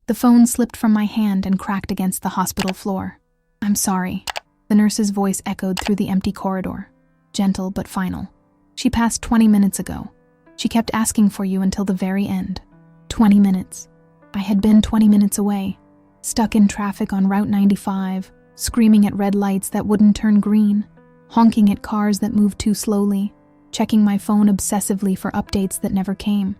The phone slipped from my hand and cracked against the hospital floor. "I'm sorry." The nurse's voice echoed through the empty corridor, gentle but final. "She passed 20 minutes ago. She kept asking for you until the very end." 20 minutes. I had been 20 minutes away, stuck in traffic on Route 95, screaming at red lights that wouldn't turn green, honking at cars that moved too slowly, checking my phone obsessively for updates that never came.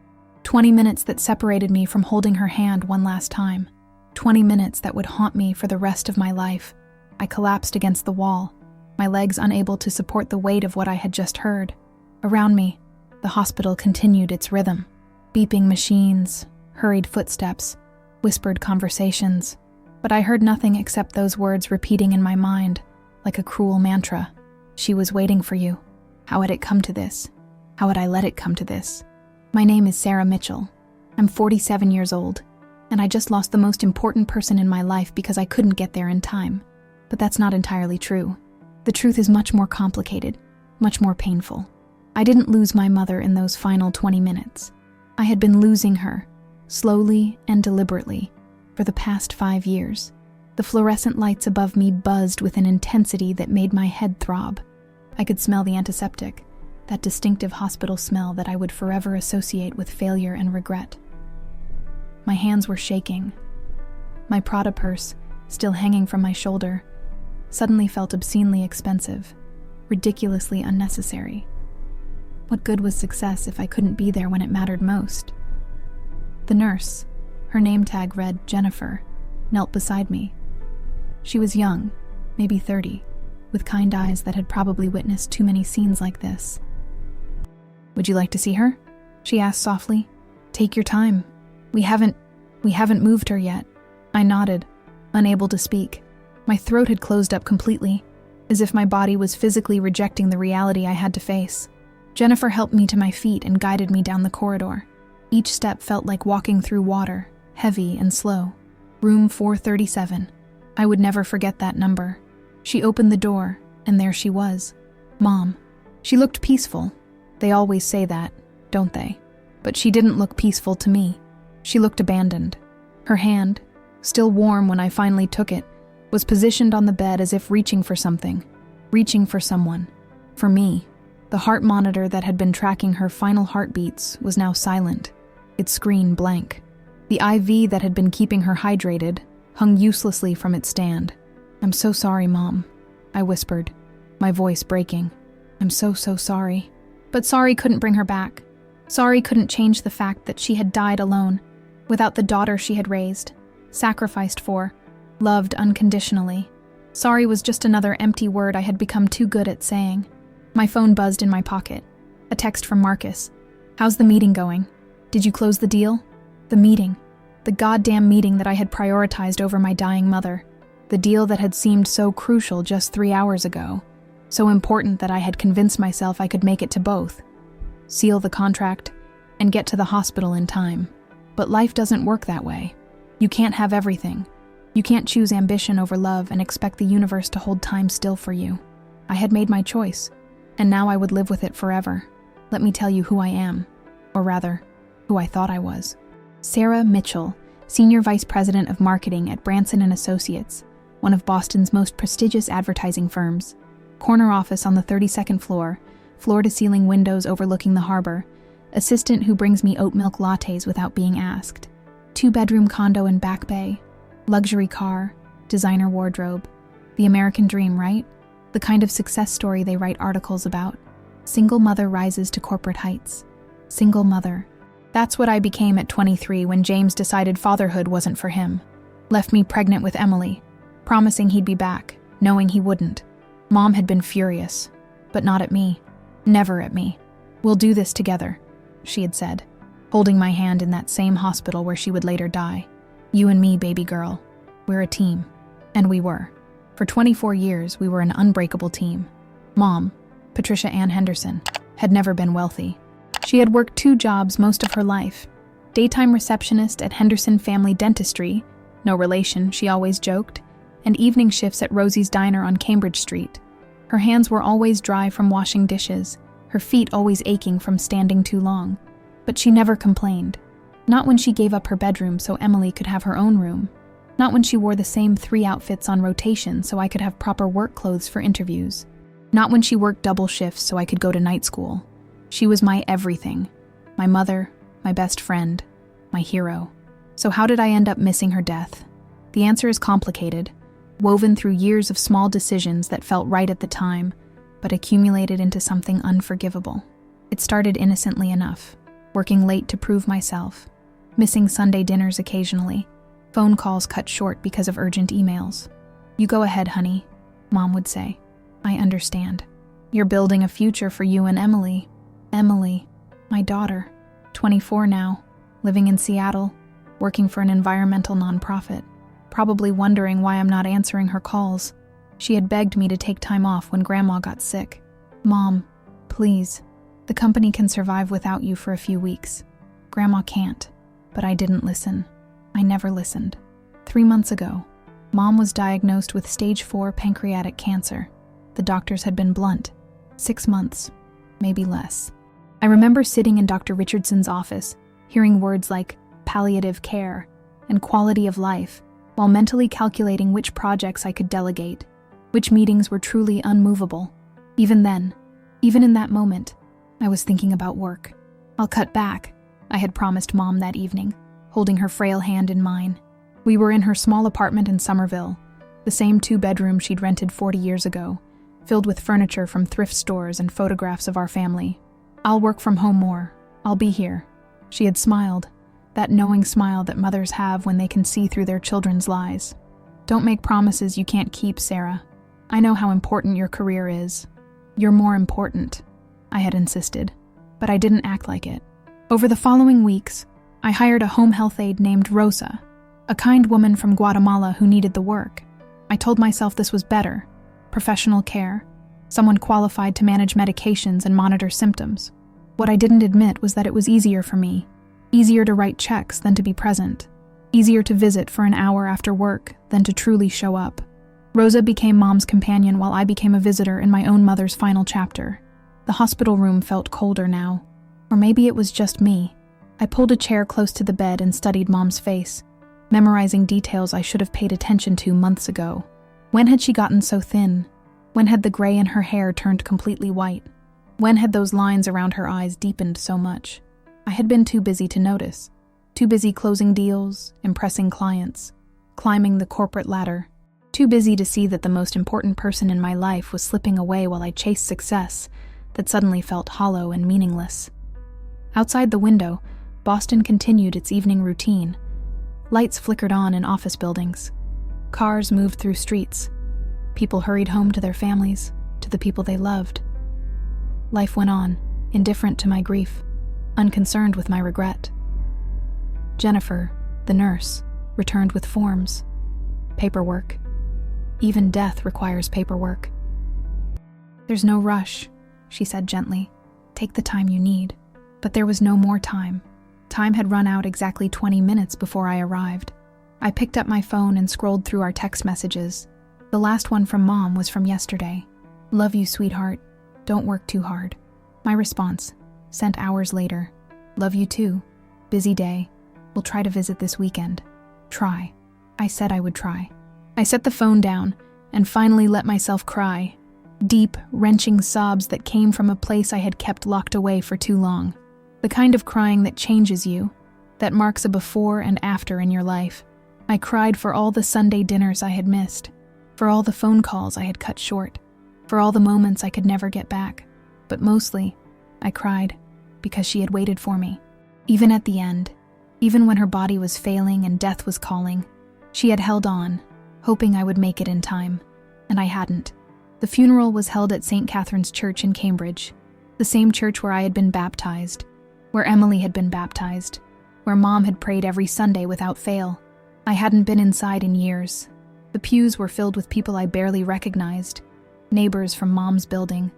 20 minutes that separated me from holding her hand one last time. 20 minutes that would haunt me for the rest of my life. I collapsed against the wall, my legs unable to support the weight of what I had just heard. Around me, the hospital continued its rhythm. Beeping machines, hurried footsteps, whispered conversations. But I heard nothing except those words repeating in my mind, like a cruel mantra. "She was waiting for you. How had it come to this? How had I let it come to this?" My name is Sarah Mitchell. I'm 47 years old, and I just lost the most important person in my life because I couldn't get there in time. But that's not entirely true. The truth is much more complicated, much more painful. I didn't lose my mother in those final 20 minutes. I had been losing her, slowly and deliberately, for the past 5 years. The fluorescent lights above me buzzed with an intensity that made my head throb. I could smell the antiseptic, that distinctive hospital smell that I would forever associate with failure and regret. My hands were shaking. My Prada purse, still hanging from my shoulder, suddenly felt obscenely expensive, ridiculously unnecessary. What good was success if I couldn't be there when it mattered most? The nurse, her name tag read Jennifer, knelt beside me. She was young, maybe 30, with kind eyes that had probably witnessed too many scenes like this. "Would you like to see her?" she asked softly. "Take your time. We haven't moved her yet." I nodded, unable to speak. My throat had closed up completely, as if my body was physically rejecting the reality I had to face. Jennifer helped me to my feet and guided me down the corridor. Each step felt like walking through water, heavy and slow. Room 437. I would never forget that number. She opened the door, and there she was. Mom. She looked peaceful. They always say that, don't they? But she didn't look peaceful to me. She looked abandoned. Her hand, still warm when I finally took it, was positioned on the bed as if reaching for something, reaching for someone. For me. The heart monitor that had been tracking her final heartbeats was now silent, its screen blank. The IV that had been keeping her hydrated hung uselessly from its stand. "I'm so sorry, Mom," I whispered, my voice breaking. "I'm so sorry." But sorry couldn't bring her back. Sorry couldn't change the fact that she had died alone, without the daughter she had raised, sacrificed for, loved unconditionally. Sorry was just another empty word I had become too good at saying. My phone buzzed in my pocket. A text from Marcus. "How's the meeting going? Did you close the deal?" The meeting. The goddamn meeting that I had prioritized over my dying mother. The deal that had seemed so crucial just 3 hours ago. So important that I had convinced myself I could make it to both. Seal the contract and get to the hospital in time. But life doesn't work that way. You can't have everything. You can't choose ambition over love and expect the universe to hold time still for you. I had made my choice, and now I would live with it forever. Let me tell you who I am, or rather, who I thought I was. Sarah Mitchell, Senior Vice President of Marketing at Branson & Associates, one of Boston's most prestigious advertising firms. Corner office on the 32nd floor, floor-to-ceiling windows overlooking the harbor. Assistant who brings me oat milk lattes without being asked. 2-bedroom condo in Back Bay. Luxury car, designer wardrobe. The American dream, right? The kind of success story they write articles about. Single mother rises to corporate heights. Single mother. That's what I became at 23 when James decided fatherhood wasn't for him. Left me pregnant with Emily, promising he'd be back, knowing he wouldn't. Mom had been furious, but not at me. Never at me. "We'll do this together," she had said, holding my hand in that same hospital where she would later die. "You and me, baby girl. We're a team." And we were. For 24 years, we were an unbreakable team. Mom, Patricia Ann Henderson, had never been wealthy. She had worked 2 jobs most of her life. Daytime receptionist at Henderson Family Dentistry, no relation, she always joked, and evening shifts at Rosie's Diner on Cambridge Street. Her hands were always dry from washing dishes, her feet always aching from standing too long. But she never complained. Not when she gave up her bedroom so Emily could have her own room. Not when she wore the same 3 outfits on rotation so I could have proper work clothes for interviews. Not when she worked double shifts so I could go to night school. She was my everything. My mother, my best friend, my hero. So how did I end up missing her death? The answer is complicated, woven through years of small decisions that felt right at the time, but accumulated into something unforgivable. It started innocently enough, working late to prove myself, missing Sunday dinners occasionally, phone calls cut short because of urgent emails. "You go ahead, honey," Mom would say. "I understand. You're building a future for you and Emily." Emily, my daughter, 24 now, living in Seattle, working for an environmental nonprofit, probably wondering why I'm not answering her calls. She had begged me to take time off when Grandma got sick. "Mom, please, the company can survive without you for a few weeks. Grandma can't." But I didn't listen. I never listened. 3 months ago, Mom was diagnosed with stage 4 pancreatic cancer. The doctors had been blunt. 6 months, maybe less. I remember sitting in Dr. Richardson's office, hearing words like palliative care and quality of life, while mentally calculating which projects I could delegate, which meetings were truly unmovable. Even then, even in that moment, I was thinking about work. "I'll cut back," I had promised Mom that evening, holding her frail hand in mine. We were in her small apartment in Somerville, the same 2-bedroom she'd rented 40 years ago, filled with furniture from thrift stores and photographs of our family. "I'll work from home more. I'll be here." She had smiled, that knowing smile that mothers have when they can see through their children's lies. "Don't make promises you can't keep, Sarah. I know how important your career is. You're more important," I had insisted, but I didn't act like it. Over the following weeks, I hired a home health aide named Rosa, a kind woman from Guatemala who needed the work. I told myself this was better, professional care, someone qualified to manage medications and monitor symptoms. What I didn't admit was that it was easier for me, easier to write checks than to be present, easier to visit for an hour after work than to truly show up. Rosa became Mom's companion while I became a visitor in my own mother's final chapter. The hospital room felt colder now. Or maybe it was just me. I pulled a chair close to the bed and studied Mom's face, memorizing details I should have paid attention to months ago. When had she gotten so thin? When had the gray in her hair turned completely white? When had those lines around her eyes deepened so much? I had been too busy to notice. Too busy closing deals, impressing clients, climbing the corporate ladder. Too busy to see that the most important person in my life was slipping away while I chased success that suddenly felt hollow and meaningless. Outside the window, Boston continued its evening routine. Lights flickered on in office buildings. Cars moved through streets. People hurried home to their families, to the people they loved. Life went on, indifferent to my grief, unconcerned with my regret. Jennifer, the nurse, returned with forms. Paperwork. Even death requires paperwork. "There's no rush," she said gently. "Take the time you need." But there was no more time. Time had run out exactly 20 minutes before I arrived. I picked up my phone and scrolled through our text messages. The last one from Mom was from yesterday. "Love you, sweetheart. Don't work too hard." My response, sent hours later. "Love you too. Busy day. We'll try to visit this weekend." Try. I said I would try. I set the phone down and finally let myself cry. Deep, wrenching sobs that came from a place I had kept locked away for too long. The kind of crying that changes you, that marks a before and after in your life. I cried for all the Sunday dinners I had missed, for all the phone calls I had cut short, for all the moments I could never get back. But mostly, I cried because she had waited for me. Even at the end, even when her body was failing and death was calling, she had held on, hoping I would make it in time, and I hadn't. The funeral was held at St. Catherine's Church in Cambridge, the same church where I had been baptized, where Emily had been baptized, where Mom had prayed every Sunday without fail. I hadn't been inside in years. The pews were filled with people I barely recognized, neighbors from Mom's building,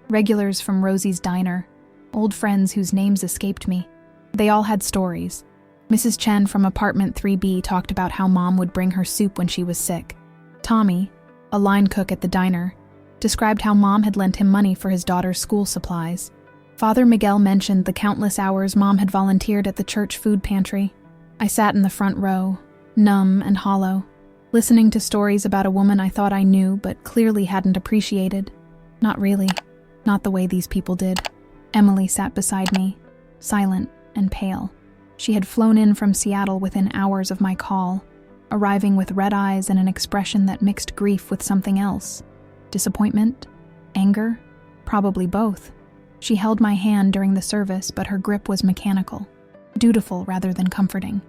regulars from Rosie's diner, old friends whose names escaped me. They all had stories. Mrs. Chen from apartment 3B talked about how Mom would bring her soup when she was sick. Tommy, a line cook at the diner, described how Mom had lent him money for his daughter's school supplies. Father Miguel mentioned the countless hours Mom had volunteered at the church food pantry. I sat in the front row, numb and hollow, listening to stories about a woman I thought I knew but clearly hadn't appreciated. Not really. Not the way these people did. Emily sat beside me, silent and pale. She had flown in from Seattle within hours of my call, arriving with red eyes and an expression that mixed grief with something else. Disappointment? Anger? Probably both. She held my hand during the service, but her grip was mechanical, dutiful rather than comforting.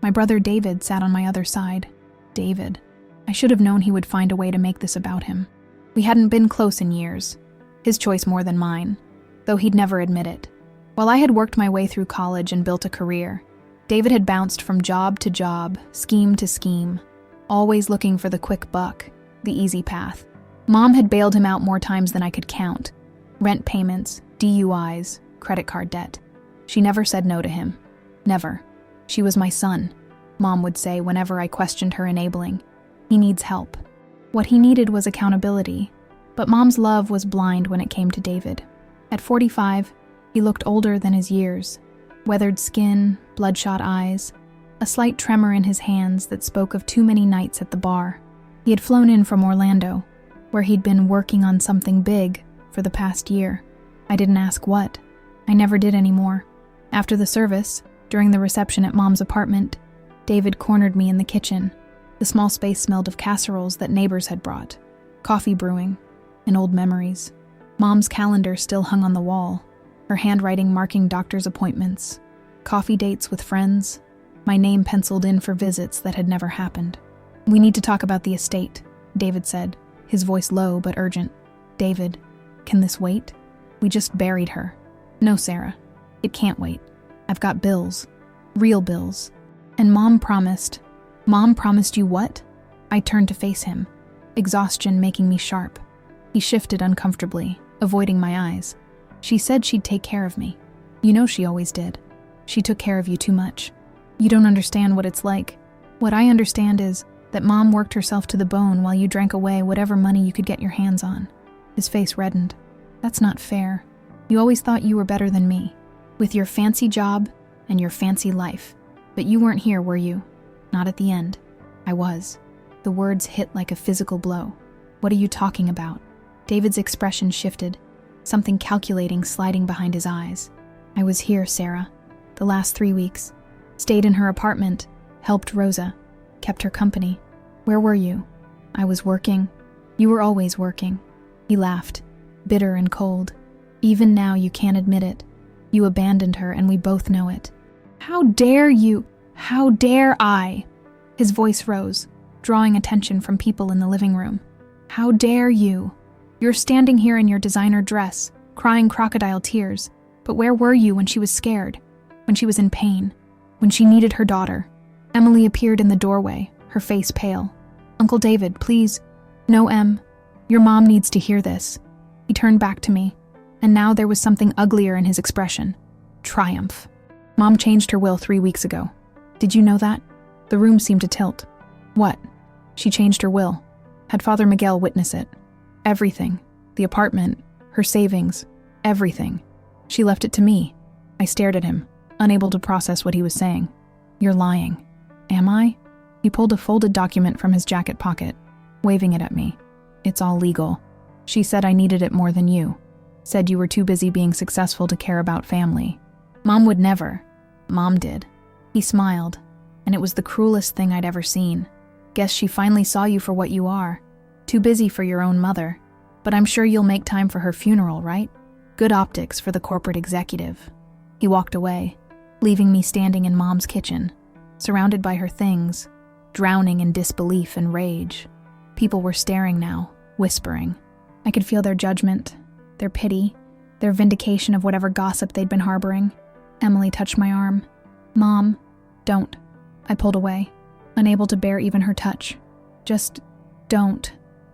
My brother David sat on my other side. David. I should have known he would find a way to make this about him. We hadn't been close in years. His choice more than mine, though he'd never admit it. While I had worked my way through college and built a career, David had bounced from job to job, scheme to scheme, always looking for the quick buck, the easy path. Mom had bailed him out more times than I could count. Rent payments, DUIs, credit card debt. She never said no to him. Never. She was my son, Mom would say whenever I questioned her enabling. He needs help. What he needed was accountability, but Mom's love was blind when it came to David. At 45, he looked older than his years. Weathered skin, bloodshot eyes, a slight tremor in his hands that spoke of too many nights at the bar. He had flown in from Orlando, where he'd been working on something big for the past year. I didn't ask what. I never did anymore. After the service, during the reception at Mom's apartment, David cornered me in the kitchen. The small space smelled of casseroles that neighbors had brought, coffee brewing, and old memories. Mom's calendar still hung on the wall, her handwriting marking doctor's appointments, coffee dates with friends, my name penciled in for visits that had never happened. "We need to talk about the estate," David said, his voice low but urgent. "David, can this wait? We just buried her." "No, Sarah. It can't wait. I've got bills. Real bills. And Mom promised." "Mom promised you what?" I turned to face him, exhaustion making me sharp. He shifted uncomfortably, avoiding my eyes. "She said she'd take care of me. You know she always did. She took care of you too much. You don't understand what it's like. What I understand is that Mom worked herself to the bone while you drank away whatever money you could get your hands on." His face reddened. "That's not fair. You always thought you were better than me, with your fancy job and your fancy life. But you weren't here, were you? Not at the end." I was. The words hit like a physical blow. "What are you talking about?" David's expression shifted, something calculating sliding behind his eyes. "I was here, Sarah, the last 3 weeks. Stayed in her apartment, helped Rosa, kept her company. Where were you?" "I was working." "You were always working." He laughed, bitter and cold. "Even now you can't admit it. You abandoned her and we both know it." "How dare you? How dare I?" His voice rose, drawing attention from people in the living room. "How dare you? You're standing here in your designer dress, crying crocodile tears, but where were you when she was scared? When she was in pain? When she needed her daughter?" Emily appeared in the doorway, her face pale. "Uncle David, please." "No, Em. Your mom needs to hear this." He turned back to me, and now there was something uglier in his expression. Triumph. "Mom changed her will 3 weeks ago. Did you know that?" The room seemed to tilt. "What?" "She changed her will. Had Father Miguel witness it. Everything. The apartment, her savings, everything. She left it to me." I stared at him, unable to process what he was saying. "You're lying." "Am I?" He pulled a folded document from his jacket pocket, waving it at me. "It's all legal. She said I needed it more than you. Said you were too busy being successful to care about family. Mom would never. Mom did." He smiled, and it was the cruelest thing I'd ever seen. "Guess she finally saw you for what you are. Too busy for your own mother. But I'm sure you'll make time for her funeral, right? Good optics for the corporate executive." He walked away, leaving me standing in Mom's kitchen, surrounded by her things, drowning in disbelief and rage. People were staring now, whispering. I could feel their judgment, their pity, their vindication of whatever gossip they'd been harboring. Emily touched my arm. "Mom, don't." I pulled away, unable to bear even her touch. "Just don't."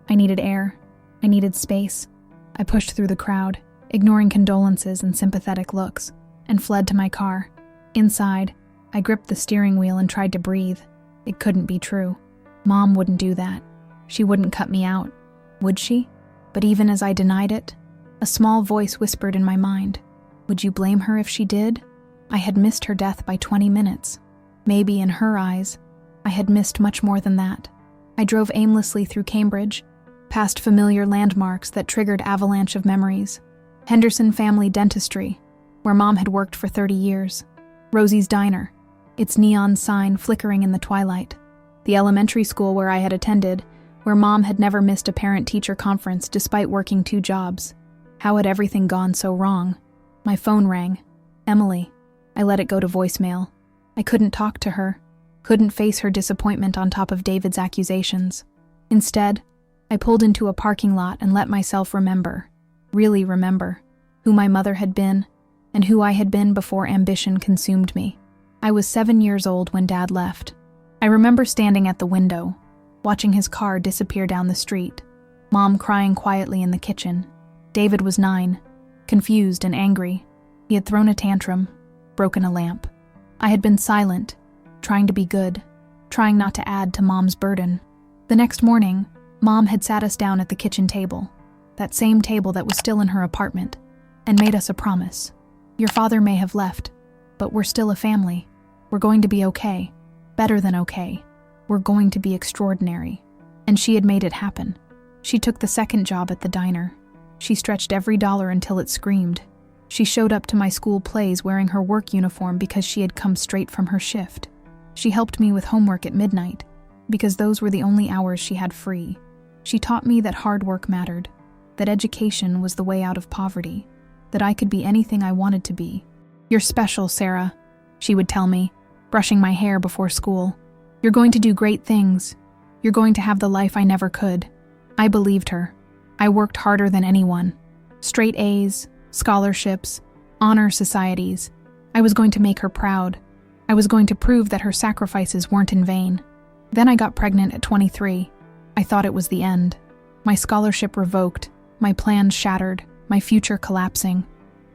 I needed air. I needed space. I pushed through the crowd, ignoring condolences and sympathetic looks, and fled to my car. Inside, I gripped the steering wheel and tried to breathe. It couldn't be true. Mom wouldn't do that. She wouldn't cut me out. Would she? But even as I denied it, a small voice whispered in my mind, Would you blame her if she did? I had missed her death by 20 minutes. Maybe in her eyes, I had missed much more than that. I drove aimlessly through Cambridge, past familiar landmarks that triggered avalanche of memories. Henderson Family Dentistry, where Mom had worked for 30 years. Rosie's Diner, its neon sign flickering in the twilight. The elementary school where I had attended, where Mom had never missed a parent-teacher conference despite working 2 jobs. How had everything gone so wrong? My phone rang. Emily. I let it go to voicemail. I couldn't talk to her, couldn't face her disappointment on top of David's accusations. Instead, I pulled into a parking lot and let myself remember, really remember, who my mother had been and who I had been before ambition consumed me. I was 7 years old when Dad left. I remember standing at the window, watching his car disappear down the street, Mom crying quietly in the kitchen. David was 9, confused and angry. He had thrown a tantrum, broken a lamp. I had been silent, trying to be good, trying not to add to Mom's burden. The next morning, Mom had sat us down at the kitchen table, that same table that was still in her apartment, and made us a promise. Your father may have left, but we're still a family. We're going to be okay, better than okay. We're going to be extraordinary. And she had made it happen. She took the second job at the diner. She stretched every dollar until it screamed. She showed up to my school plays wearing her work uniform because she had come straight from her shift. She helped me with homework at midnight, because those were the only hours she had free. She taught me that hard work mattered, that education was the way out of poverty, that I could be anything I wanted to be. You're special, Sarah, she would tell me, brushing my hair before school. You're going to do great things. You're going to have the life I never could. I believed her. I worked harder than anyone. Straight A's, scholarships, honor societies. I was going to make her proud. I was going to prove that her sacrifices weren't in vain. Then I got pregnant at 23. I thought it was the end. My scholarship revoked, my plans shattered, my future collapsing.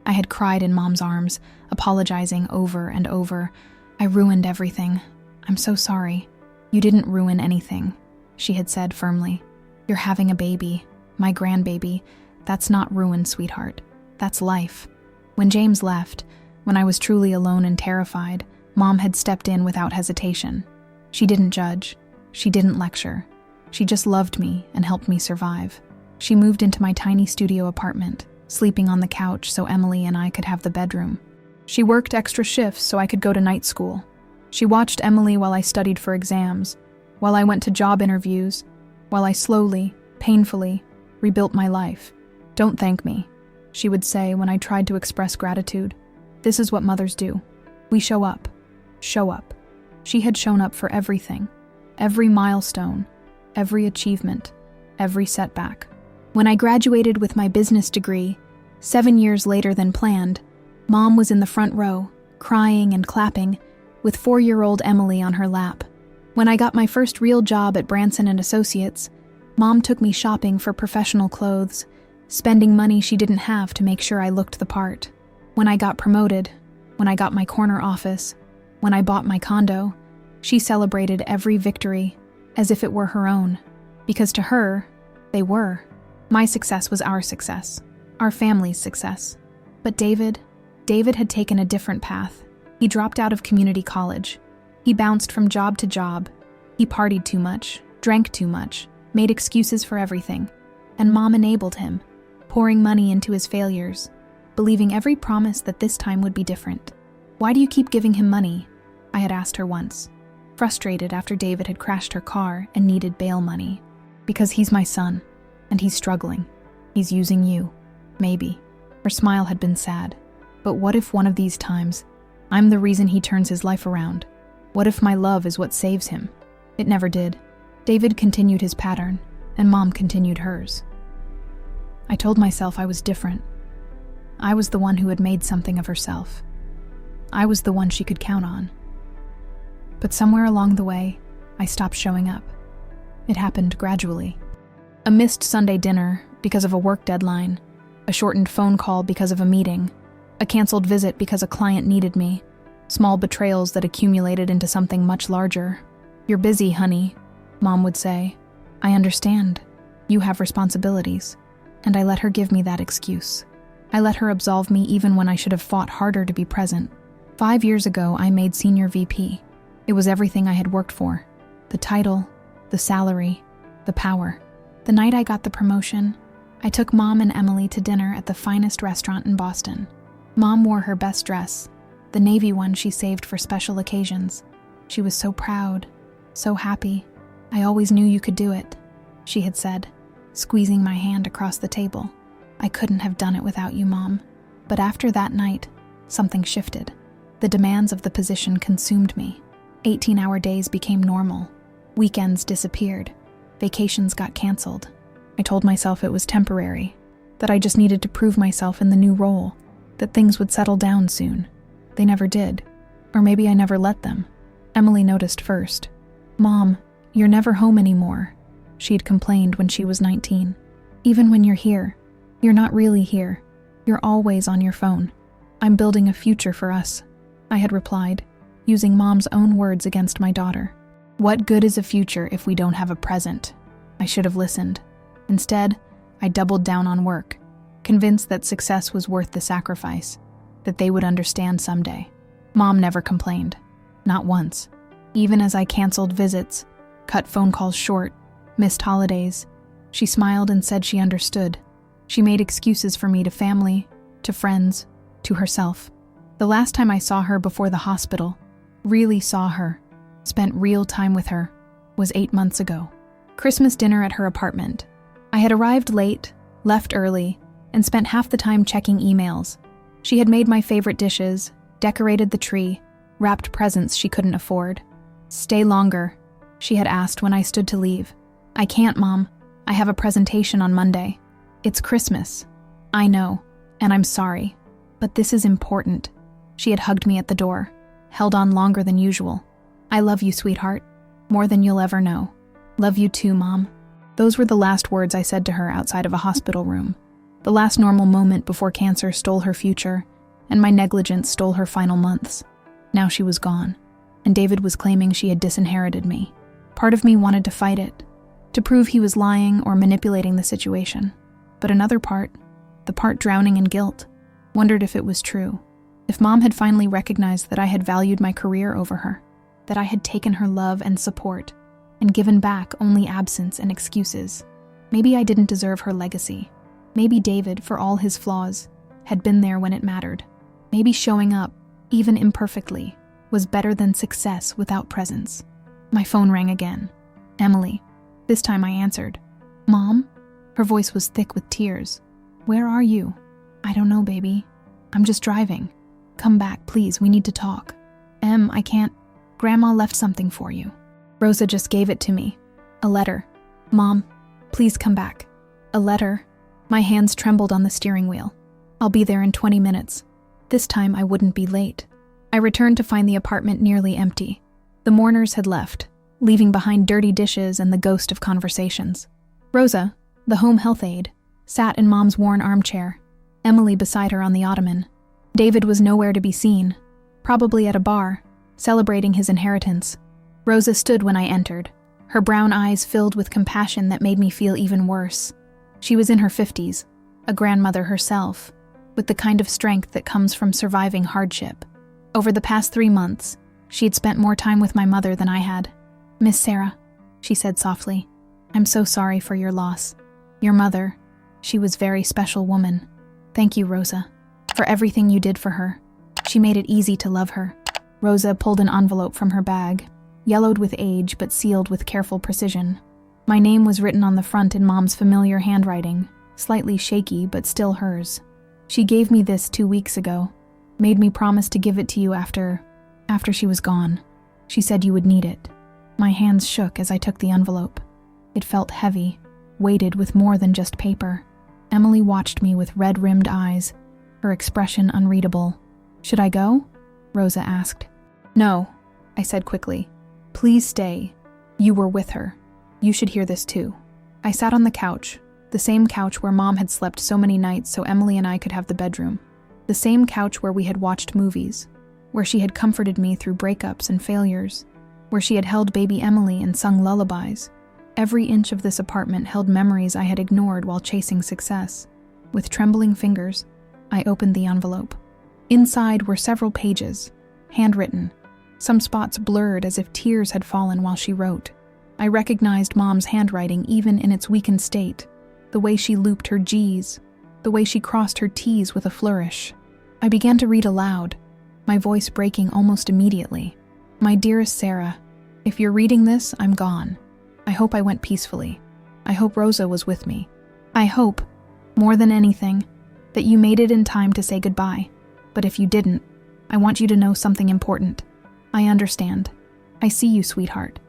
I had cried in Mom's arms, apologizing over and over. I ruined everything. I'm so sorry. You didn't ruin anything, she had said firmly. You're having a baby, my grandbaby. That's not ruin, sweetheart. That's life. When James left, when I was truly alone and terrified, Mom had stepped in without hesitation. She didn't judge. She didn't lecture. She just loved me and helped me survive. She moved into my tiny studio apartment, sleeping on the couch so Emily and I could have the bedroom. She worked extra shifts so I could go to night school. She watched Emily while I studied for exams, while I went to job interviews, while I slowly, painfully, rebuilt my life. Don't thank me, she would say when I tried to express gratitude. This is what mothers do. We show up. Show up. She had shown up for everything. Every milestone. Every achievement. Every setback. When I graduated with my business degree, 7 years later than planned, Mom was in the front row, crying and clapping, with 4-year-old Emily on her lap. When I got my first real job at Branson & Associates, Mom took me shopping for professional clothes, spending money she didn't have to make sure I looked the part. When I got promoted, when I got my corner office, when I bought my condo, she celebrated every victory as if it were her own, because to her, they were. My success was our success, our family's success. But David had taken a different path. He dropped out of community college. He bounced from job to job. He partied too much, drank too much, made excuses for everything. And Mom enabled him, pouring money into his failures, believing every promise that this time would be different. Why do you keep giving him money? I had asked her once, frustrated after David had crashed her car and needed bail money. Because he's my son, and he's struggling. He's using you. Maybe. Her smile had been sad. But what if one of these times, I'm the reason he turns his life around? What if my love is what saves him? It never did. David continued his pattern, and Mom continued hers. I told myself I was different. I was the one who had made something of herself. I was the one she could count on. But somewhere along the way, I stopped showing up. It happened gradually. A missed Sunday dinner because of a work deadline, a shortened phone call because of a meeting, a canceled visit because a client needed me, small betrayals that accumulated into something much larger. You're busy, honey, Mom would say. I understand. You have responsibilities. And I let her give me that excuse. I let her absolve me even when I should have fought harder to be present. 5 years ago, I made senior VP. It was everything I had worked for. The title, the salary, the power. The night I got the promotion, I took Mom and Emily to dinner at the finest restaurant in Boston. Mom wore her best dress, the navy one she saved for special occasions. She was so proud, so happy. "I always knew you could do it," she had said, squeezing my hand across the table. "I couldn't have done it without you, Mom." But after that night, something shifted. The demands of the position consumed me. 18-hour days became normal. Weekends disappeared. Vacations got canceled. I told myself it was temporary, that I just needed to prove myself in the new role, that things would settle down soon. They never did. Or maybe I never let them. Emily noticed first. "Mom, you're never home anymore," she'd complained when she was 19. "Even when you're here, you're not really here. You're always on your phone." "I'm building a future for us," I had replied, using Mom's own words against my daughter. What good is a future if we don't have a present? I should have listened. Instead, I doubled down on work, convinced that success was worth the sacrifice, that they would understand someday. Mom never complained. Not once. Even as I canceled visits, cut phone calls short, missed holidays, she smiled and said she understood. She made excuses for me to family, to friends, to herself. The last time I saw her before the hospital, really saw her, spent real time with her, was 8 months ago. Christmas dinner at her apartment. I had arrived late, left early, and spent half the time checking emails. She had made my favorite dishes, decorated the tree, wrapped presents she couldn't afford. "Stay longer," she had asked when I stood to leave. "I can't, Mom. I have a presentation on Monday. It's Christmas." "I know, and I'm sorry, but this is important." She had hugged me at the door, held on longer than usual. "I love you, sweetheart, more than you'll ever know." "Love you too, Mom." Those were the last words I said to her outside of a hospital room. The last normal moment before cancer stole her future, and my negligence stole her final months. Now she was gone, and David was claiming she had disinherited me. Part of me wanted to fight it, to prove he was lying or manipulating the situation. But another part, the part drowning in guilt, wondered if it was true. If Mom had finally recognized that I had valued my career over her, that I had taken her love and support, and given back only absence and excuses. Maybe I didn't deserve her legacy. Maybe David, for all his flaws, had been there when it mattered. Maybe showing up, even imperfectly, was better than success without presence. My phone rang again. Emily. This time I answered. "Mom?" Her voice was thick with tears. "Where are you?" "I don't know, baby. I'm just driving. Come back, please. We need to talk." I can't. Grandma left something for you." Rosa just gave it to me. A letter. "Mom, please come back." A letter. My hands trembled on the steering wheel. "I'll be there in 20 minutes. This time I wouldn't be late." I returned to find the apartment nearly empty. The mourners had left, leaving behind dirty dishes and the ghost of conversations. Rosa, the home health aide, sat in Mom's worn armchair, Emily beside her on the ottoman. David was nowhere to be seen, probably at a bar, celebrating his inheritance. Rosa stood when I entered, her brown eyes filled with compassion that made me feel even worse. She was in her 50s, a grandmother herself, with the kind of strength that comes from surviving hardship. Over the past 3 months, she had spent more time with my mother than I had. "Miss Sarah," she said softly, "I'm so sorry for your loss. Your mother, she was a very special woman. Thank you, Rosa, for everything you did for her. She made it easy to love her." Rosa pulled an envelope from her bag, yellowed with age but sealed with careful precision. My name was written on the front in Mom's familiar handwriting, slightly shaky but still hers. "She gave me this 2 weeks ago, made me promise to give it to you after she was gone. She said you would need it." My hands shook as I took the envelope. It felt heavy, weighted with more than just paper. Emily watched me with red-rimmed eyes, her expression unreadable. "Should I go?" Rosa asked. "No," I said quickly. "Please stay. You were with her. You should hear this too." I sat on the couch, the same couch where Mom had slept so many nights so Emily and I could have the bedroom. The same couch where we had watched movies, where she had comforted me through breakups and failures, where she had held baby Emily and sung lullabies. Every inch of this apartment held memories I had ignored while chasing success. With trembling fingers, I opened the envelope. Inside were several pages, handwritten, some spots blurred as if tears had fallen while she wrote. I recognized Mom's handwriting even in its weakened state, the way she looped her G's, the way she crossed her T's with a flourish. I began to read aloud, my voice breaking almost immediately. My dearest Sarah, if you're reading this, I'm gone. I hope I went peacefully. I hope Rosa was with me. I hope, more than anything, that you made it in time to say goodbye. But if you didn't, I want you to know something important. I understand. I see you, sweetheart.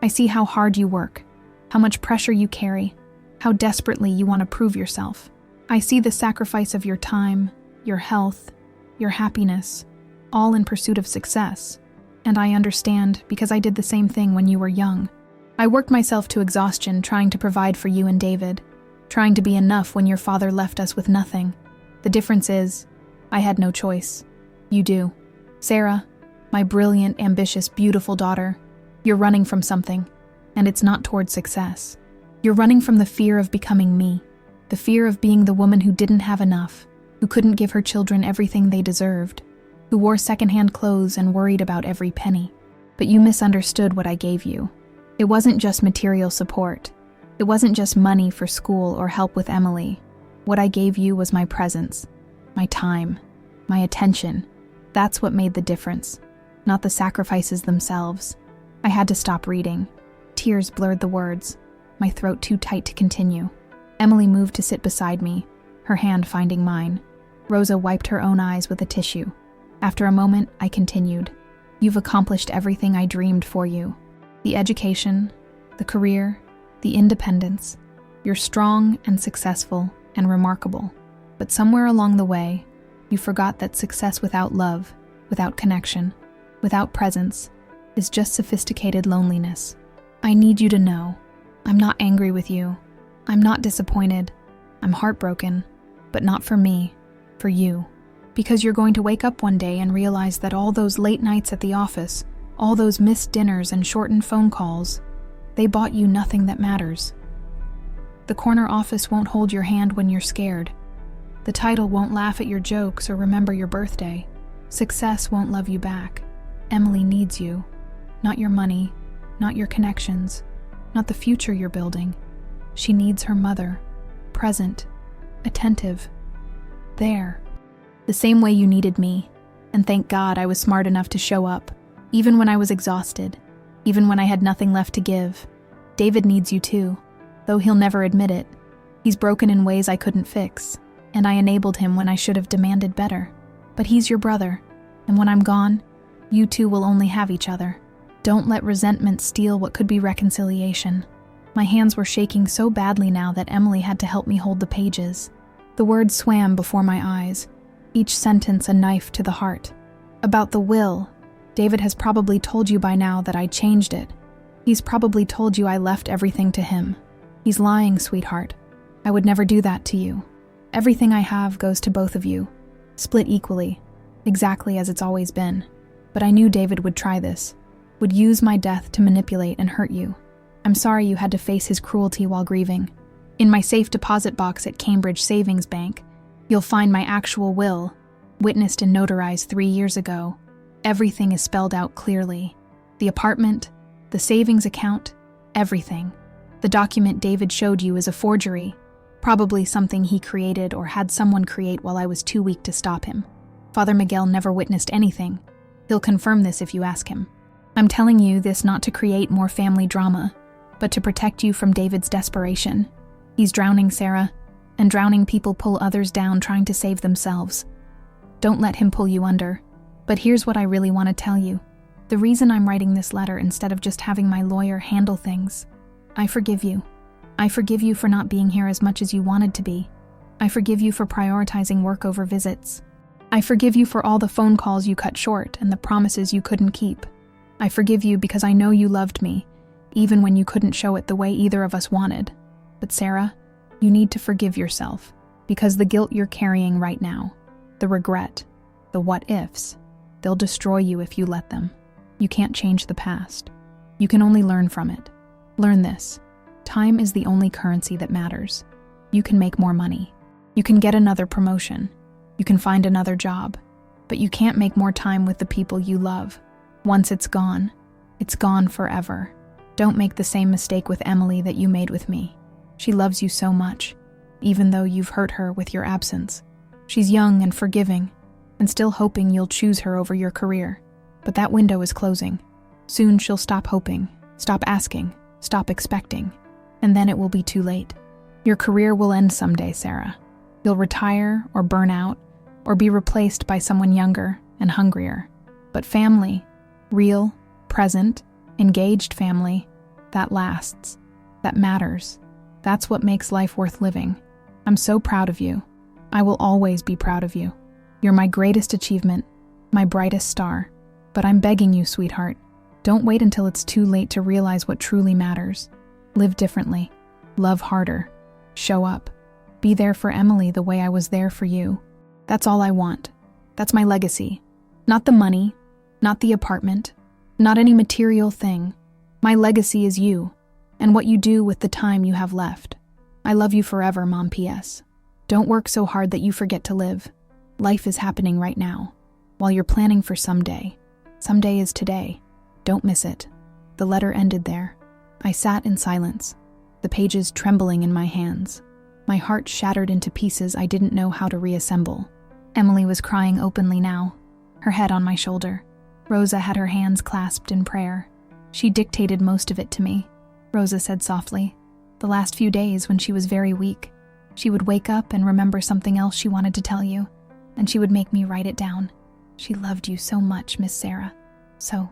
I see how hard you work, how much pressure you carry, how desperately you want to prove yourself. I see the sacrifice of your time, your health, your happiness, all in pursuit of success. And I understand because I did the same thing when you were young. I worked myself to exhaustion trying to provide for you and David, trying to be enough when your father left us with nothing. The difference is, I had no choice. You do. Sarah, my brilliant, ambitious, beautiful daughter, you're running from something, and it's not towards success. You're running from the fear of becoming me, the fear of being the woman who didn't have enough, who couldn't give her children everything they deserved, who wore secondhand clothes and worried about every penny. But you misunderstood what I gave you. It wasn't just material support. It wasn't just money for school or help with Emily. What I gave you was my presence, my time, my attention. That's what made the difference, not the sacrifices themselves. I had to stop reading. Tears blurred the words, my throat too tight to continue. Emily moved to sit beside me, her hand finding mine. Rosa wiped her own eyes with a tissue. After a moment, I continued. You've accomplished everything I dreamed for you. The education, the career, the independence. You're strong and successful and remarkable. But somewhere along the way, you forgot that success without love, without connection, without presence, is just sophisticated loneliness. I need you to know, I'm not angry with you. I'm not disappointed. I'm heartbroken, but not for me, for you. Because you're going to wake up one day and realize that all those late nights at the office, all those missed dinners and shortened phone calls, they bought you nothing that matters. The corner office won't hold your hand when you're scared. The title won't laugh at your jokes or remember your birthday. Success won't love you back. Emily needs you. Not your money, not your connections, not the future you're building. She needs her mother, present, attentive, there. The same way you needed me, and thank God I was smart enough to show up, even when I was exhausted, even when I had nothing left to give. David needs you too, though he'll never admit it. He's broken in ways I couldn't fix, and I enabled him when I should have demanded better. But he's your brother, and when I'm gone, you two will only have each other. Don't let resentment steal what could be reconciliation. My hands were shaking so badly now that Emily had to help me hold the pages. The words swam before my eyes, each sentence a knife to the heart. About the will, David has probably told you by now that I changed it. He's probably told you I left everything to him. He's lying, sweetheart. I would never do that to you. Everything I have goes to both of you, split equally, exactly as it's always been. But I knew David would try this, would use my death to manipulate and hurt you. I'm sorry you had to face his cruelty while grieving. In my safe deposit box at Cambridge Savings Bank, you'll find my actual will, witnessed and notarized 3 years ago. Everything is spelled out clearly. The apartment, the savings account, everything. The document David showed you is a forgery, probably something he created or had someone create while I was too weak to stop him. Father Miguel never witnessed anything. He'll confirm this if you ask him. I'm telling you this not to create more family drama, but to protect you from David's desperation. He's drowning, Sarah, and drowning people pull others down trying to save themselves. Don't let him pull you under. But here's what I really want to tell you. The reason I'm writing this letter instead of just having my lawyer handle things. I forgive you. I forgive you for not being here as much as you wanted to be. I forgive you for prioritizing work over visits. I forgive you for all the phone calls you cut short and the promises you couldn't keep. I forgive you because I know you loved me, even when you couldn't show it the way either of us wanted. But Sarah, you need to forgive yourself, because the guilt you're carrying right now, the regret, the what-ifs, they'll destroy you if you let them. You can't change the past. You can only learn from it. Learn this. Time is the only currency that matters. You can make more money. You can get another promotion. You can find another job, but you can't make more time with the people you love. Once it's gone forever. Don't make the same mistake with Emily that you made with me. She loves you so much, even though you've hurt her with your absence. She's young and forgiving, and still hoping you'll choose her over your career. But that window is closing. Soon she'll stop hoping, stop asking, stop expecting, and then it will be too late. Your career will end someday, Sarah. You'll retire or burn out, or be replaced by someone younger and hungrier. But family, real, present, engaged family, that lasts, that matters. That's what makes life worth living. I'm so proud of you. I will always be proud of you. You're my greatest achievement, my brightest star. But I'm begging you, sweetheart, don't wait until it's too late to realize what truly matters. Live differently. Love harder. Show up. Be there for Emily the way I was there for you. That's all I want. That's my legacy. Not the money, not the apartment, not any material thing. My legacy is you, and what you do with the time you have left. I love you forever, Mom. P.S. Don't work so hard that you forget to live. Life is happening right now, while you're planning for someday. Someday is today. Don't miss it. The letter ended there. I sat in silence, the pages trembling in my hands. My heart shattered into pieces I didn't know how to reassemble. Emily was crying openly now, her head on my shoulder. Rosa had her hands clasped in prayer. She dictated most of it to me, Rosa said softly. The last few days when she was very weak, she would wake up and remember something else she wanted to tell you, and she would make me write it down. She loved you so much, Miss Sarah. So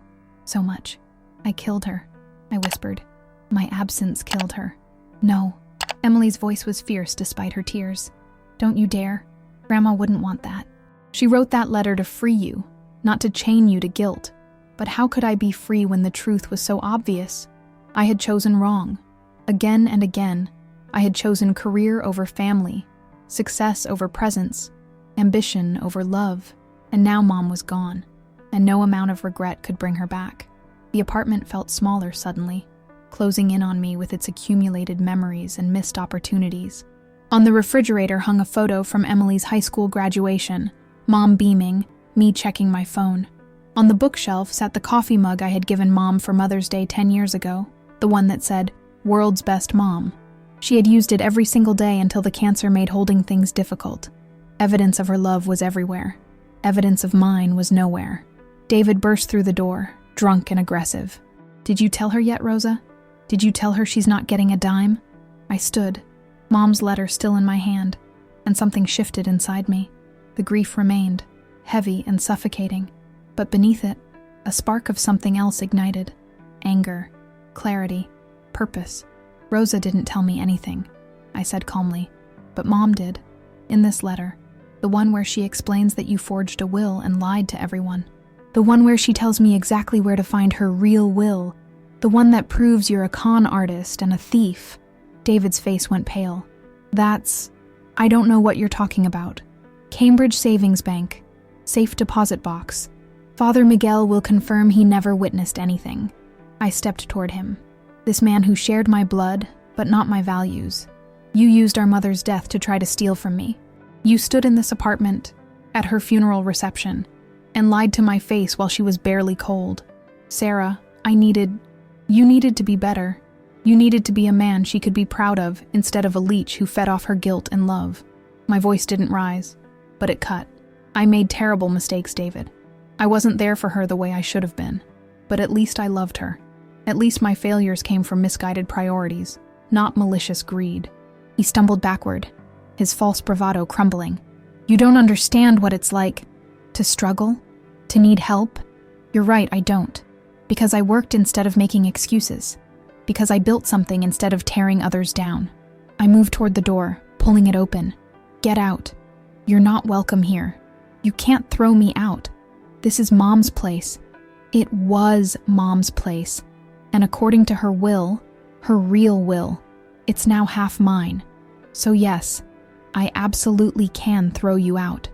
much. I killed her, I whispered. My absence killed her. No. Emily's voice was fierce despite her tears. Don't you dare. Grandma wouldn't want that. She wrote that letter to free you, not to chain you to guilt. But how could I be free when the truth was so obvious? I had chosen wrong. Again and again, I had chosen career over family, success over presence, ambition over love, and now Mom was gone, and no amount of regret could bring her back. The apartment felt smaller suddenly, closing in on me with its accumulated memories and missed opportunities. On the refrigerator hung a photo from Emily's high school graduation, Mom beaming, me checking my phone. On the bookshelf sat the coffee mug I had given Mom for Mother's Day 10 years ago, the one that said, "World's Best Mom." She had used it every single day until the cancer made holding things difficult. Evidence of her love was everywhere. Evidence of mine was nowhere. David burst through the door, drunk and aggressive. Did you tell her yet, Rosa? Did you tell her she's not getting a dime? I stood, Mom's letter still in my hand, and something shifted inside me. The grief remained, heavy and suffocating, but beneath it, a spark of something else ignited. Anger, clarity, purpose. Rosa didn't tell me anything, I said calmly, but Mom did. In this letter, the one where she explains that you forged a will and lied to everyone. The one where she tells me exactly where to find her real will. The one that proves you're a con artist and a thief. David's face went pale. I don't know what you're talking about. Cambridge Savings Bank. Safe deposit box. Father Miguel will confirm he never witnessed anything. I stepped toward him. This man who shared my blood, but not my values. You used our mother's death to try to steal from me. You stood in this apartment, at her funeral reception, and lied to my face while she was barely cold. Sarah, you needed to be better. You needed to be a man she could be proud of instead of a leech who fed off her guilt and love. My voice didn't rise, but it cut. I made terrible mistakes, David. I wasn't there for her the way I should have been, but at least I loved her. At least my failures came from misguided priorities, not malicious greed. He stumbled backward, his false bravado crumbling. You don't understand what it's like to struggle, to need help. You're right, I don't. Because I worked instead of making excuses. Because I built something instead of tearing others down. I moved toward the door, pulling it open. Get out. You're not welcome here. You can't throw me out. This is Mom's place. It was Mom's place. And according to her will, her real will, it's now half mine. So yes, I absolutely can throw you out.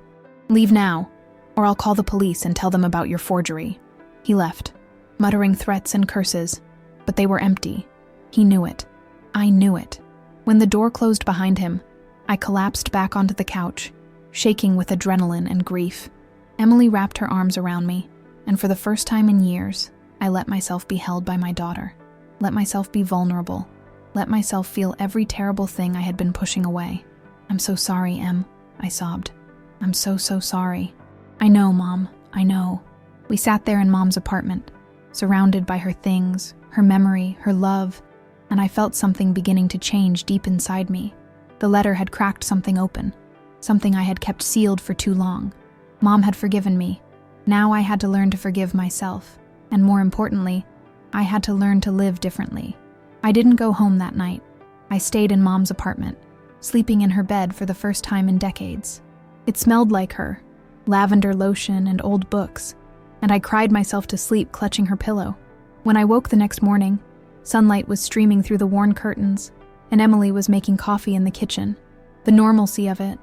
Leave now, or I'll call the police and tell them about your forgery. He left, muttering threats and curses, but they were empty. He knew it. I knew it. When the door closed behind him, I collapsed back onto the couch, shaking with adrenaline and grief. Emily wrapped her arms around me, and for the first time in years, I let myself be held by my daughter. Let myself be vulnerable. Let myself feel every terrible thing I had been pushing away. "I'm so sorry, Em," I sobbed. "I'm so sorry." "I know, Mom, I know." We sat there in Mom's apartment, surrounded by her things, her memory, her love, and I felt something beginning to change deep inside me. The letter had cracked something open, something I had kept sealed for too long. Mom had forgiven me. Now I had to learn to forgive myself, and more importantly, I had to learn to live differently. I didn't go home that night. I stayed in Mom's apartment, sleeping in her bed for the first time in decades. It smelled like her, lavender lotion and old books, and I cried myself to sleep clutching her pillow. When I woke the next morning, sunlight was streaming through the worn curtains, and Emily was making coffee in the kitchen. The normalcy of it,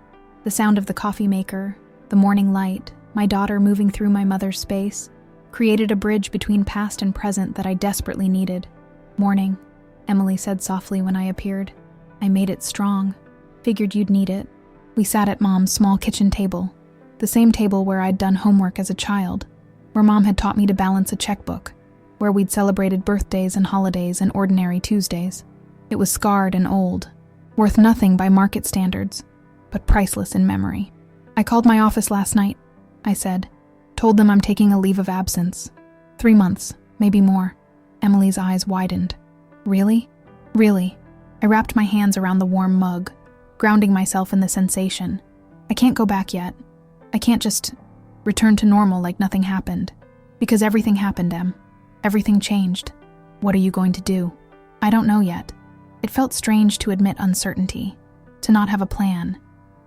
the sound of the coffee maker, the morning light, my daughter moving through my mother's space, created a bridge between past and present that I desperately needed. "Morning," Emily said softly when I appeared. "I made it strong. Figured you'd need it." We sat at Mom's small kitchen table, the same table where I'd done homework as a child, where Mom had taught me to balance a checkbook, where we'd celebrated birthdays and holidays and ordinary Tuesdays. It was scarred and old, worth nothing by market standards, but priceless in memory. "I called my office last night," I said. "Told them I'm taking a leave of absence. 3 months, maybe more." Emily's eyes widened. "Really? Really?" I wrapped my hands around the warm mug, grounding myself in the sensation. "I can't go back yet. I can't just return to normal like nothing happened. Because everything happened, Em. Everything changed. What are you going to do?" "I don't know yet." It felt strange to admit uncertainty, to not have a plan,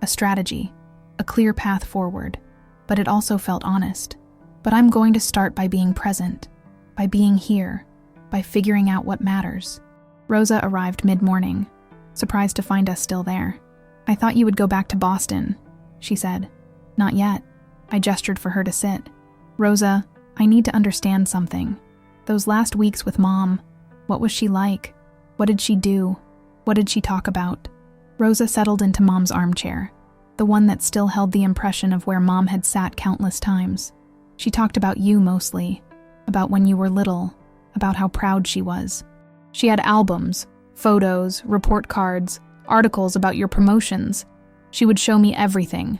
a strategy, a clear path forward, but it also felt honest. "But I'm going to start by being present, by being here, by figuring out what matters." Rosa arrived mid-morning, surprised to find us still there. "I thought you would go back to Boston," she said. "Not yet." I gestured for her to sit. "Rosa, I need to understand something. Those last weeks with Mom, what was she like? What did she do? What did she talk about?" Rosa settled into Mom's armchair, the one that still held the impression of where Mom had sat countless times. She talked about you mostly, about when you were little, about how proud she was. She had albums, photos, report cards, articles about your promotions. She would show me everything.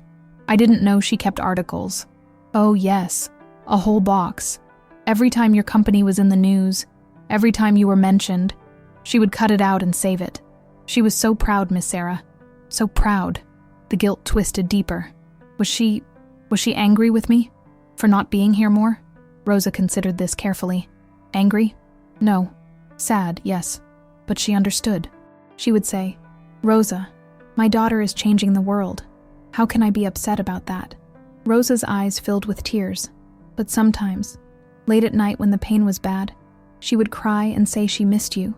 I didn't know she kept articles. Oh yes, a whole box. Every time your company was in the news, every time you were mentioned, she would cut it out and save it. She was so proud, Miss Sarah. So proud. The guilt twisted deeper. Was she angry with me? For not being here more? Rosa considered this carefully. Angry? No. Sad, yes. But she understood. She would say, "Rosa, my daughter is changing the world. How can I be upset about that?" Rosa's eyes filled with tears. But sometimes, late at night when the pain was bad, she would cry and say she missed you.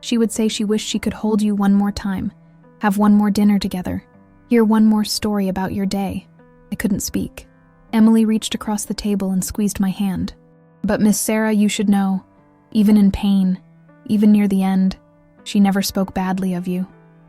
She would say she wished she could hold you one more time, have one more dinner together, hear one more story about your day. I couldn't speak. Emily reached across the table and squeezed my hand. "But Miss Sarah, you should know, even in pain, even near the end, she never spoke badly of you.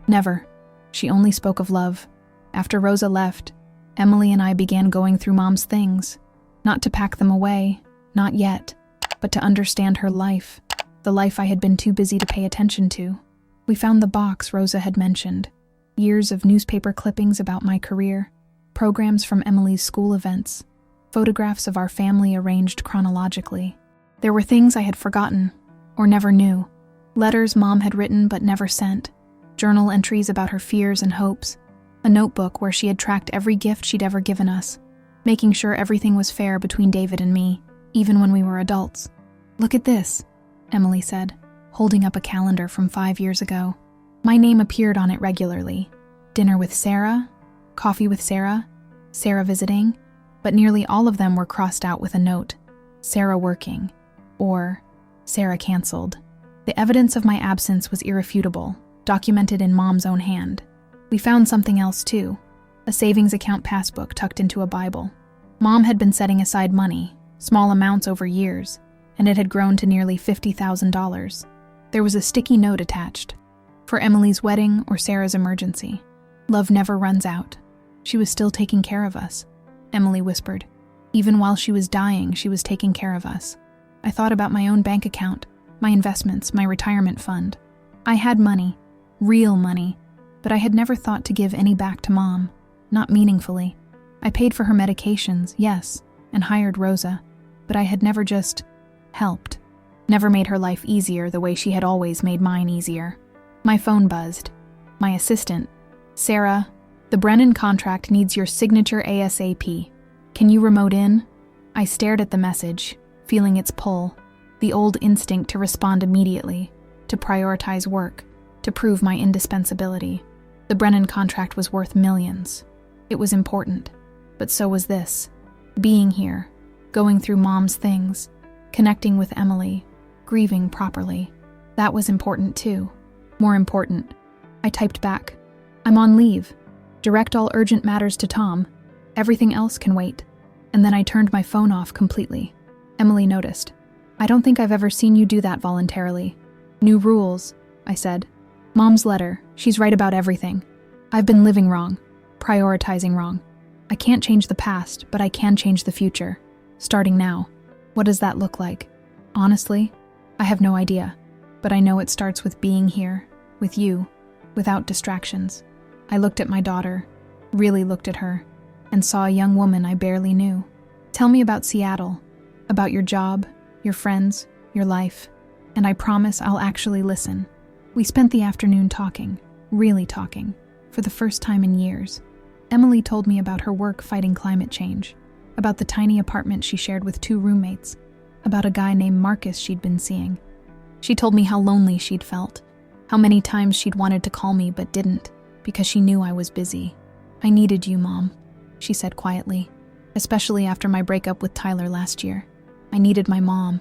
Never. She only spoke of love." After Rosa left, Emily and I began going through Mom's things, not to pack them away, not yet, but to understand her life, the life I had been too busy to pay attention to. We found the box Rosa had mentioned, years of newspaper clippings about my career, programs from Emily's school events, photographs of our family arranged chronologically. There were things I had forgotten, or never knew, letters Mom had written but never sent, journal entries about her fears and hopes, a notebook where she had tracked every gift she'd ever given us, making sure everything was fair between David and me, even when we were adults. "Look at this," Emily said, holding up a calendar from 5 years ago. My name appeared on it regularly. Dinner with Sarah, coffee with Sarah, Sarah visiting, but nearly all of them were crossed out with a note, Sarah working, or Sarah canceled. The evidence of my absence was irrefutable, documented in Mom's own hand. We found something else too, a savings account passbook tucked into a Bible. Mom had been setting aside money, small amounts over years, and it had grown to nearly $50,000. There was a sticky note attached, for Emily's wedding or Sarah's emergency. Love never runs out. She was still taking care of us, Emily whispered. Even while she was dying, she was taking care of us. I thought about my own bank account, my investments, my retirement fund. I had money, real money, but I had never thought to give any back to Mom, not meaningfully. I paid for her medications, yes, and hired Rosa, but I had never just helped. Never made her life easier the way she had always made mine easier. My phone buzzed. My assistant, Sarah, the Brennan contract needs your signature ASAP. Can you remote in? I stared at the message, feeling its pull, the old instinct to respond immediately, to prioritize work, to prove my indispensability. The Brennan contract was worth millions. It was important, but so was this. Being here, going through Mom's things, connecting with Emily, grieving properly. That was important too. More important. I typed back, I'm on leave. Direct all urgent matters to Tom. Everything else can wait. And then I turned my phone off completely. Emily noticed. I don't think I've ever seen you do that voluntarily. New rules, I said. Mom's letter, she's right about everything. I've been living wrong, prioritizing wrong. I can't change the past, but I can change the future. Starting now. What does that look like? Honestly, I have no idea. But I know it starts with being here, with you, without distractions. I looked at my daughter, really looked at her, and saw a young woman I barely knew. Tell me about Seattle, about your job, your friends, your life, and I promise I'll actually listen. We spent the afternoon talking, really talking, for the first time in years. Emily told me about her work fighting climate change, about the tiny apartment she shared with 2 roommates, about a guy named Marcus she'd been seeing. She told me how lonely she'd felt, how many times she'd wanted to call me but didn't, because she knew I was busy. I needed you, Mom, she said quietly, especially after my breakup with Tyler last year. I needed my mom,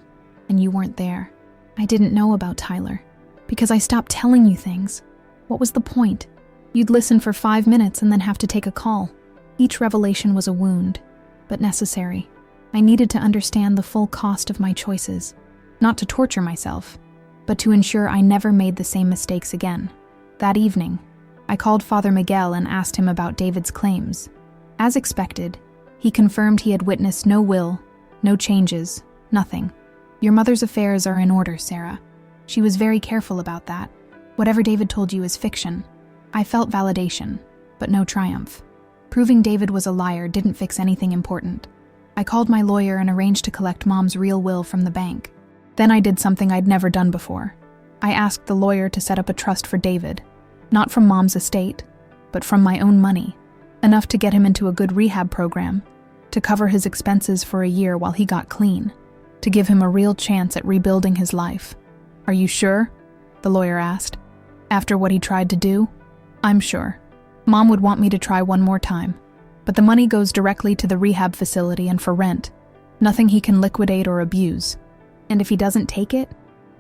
and you weren't there. I didn't know about Tyler, because I stopped telling you things. What was the point? You'd listen for 5 minutes and then have to take a call. Each revelation was a wound, but necessary. I needed to understand the full cost of my choices, not to torture myself, but to ensure I never made the same mistakes again. That evening, I called Father Miguel and asked him about David's claims. As expected, he confirmed he had witnessed no will, no changes, nothing. Your mother's affairs are in order, Sarah. She was very careful about that. Whatever David told you is fiction. I felt validation, but no triumph. Proving David was a liar didn't fix anything important. I called my lawyer and arranged to collect Mom's real will from the bank. Then I did something I'd never done before. I asked the lawyer to set up a trust for David, not from Mom's estate, but from my own money, enough to get him into a good rehab program, to cover his expenses for a year while he got clean, to give him a real chance at rebuilding his life. Are you sure? The lawyer asked. After what he tried to do? I'm sure. Mom would want me to try one more time, but the money goes directly to the rehab facility and for rent. Nothing he can liquidate or abuse. And if he doesn't take it,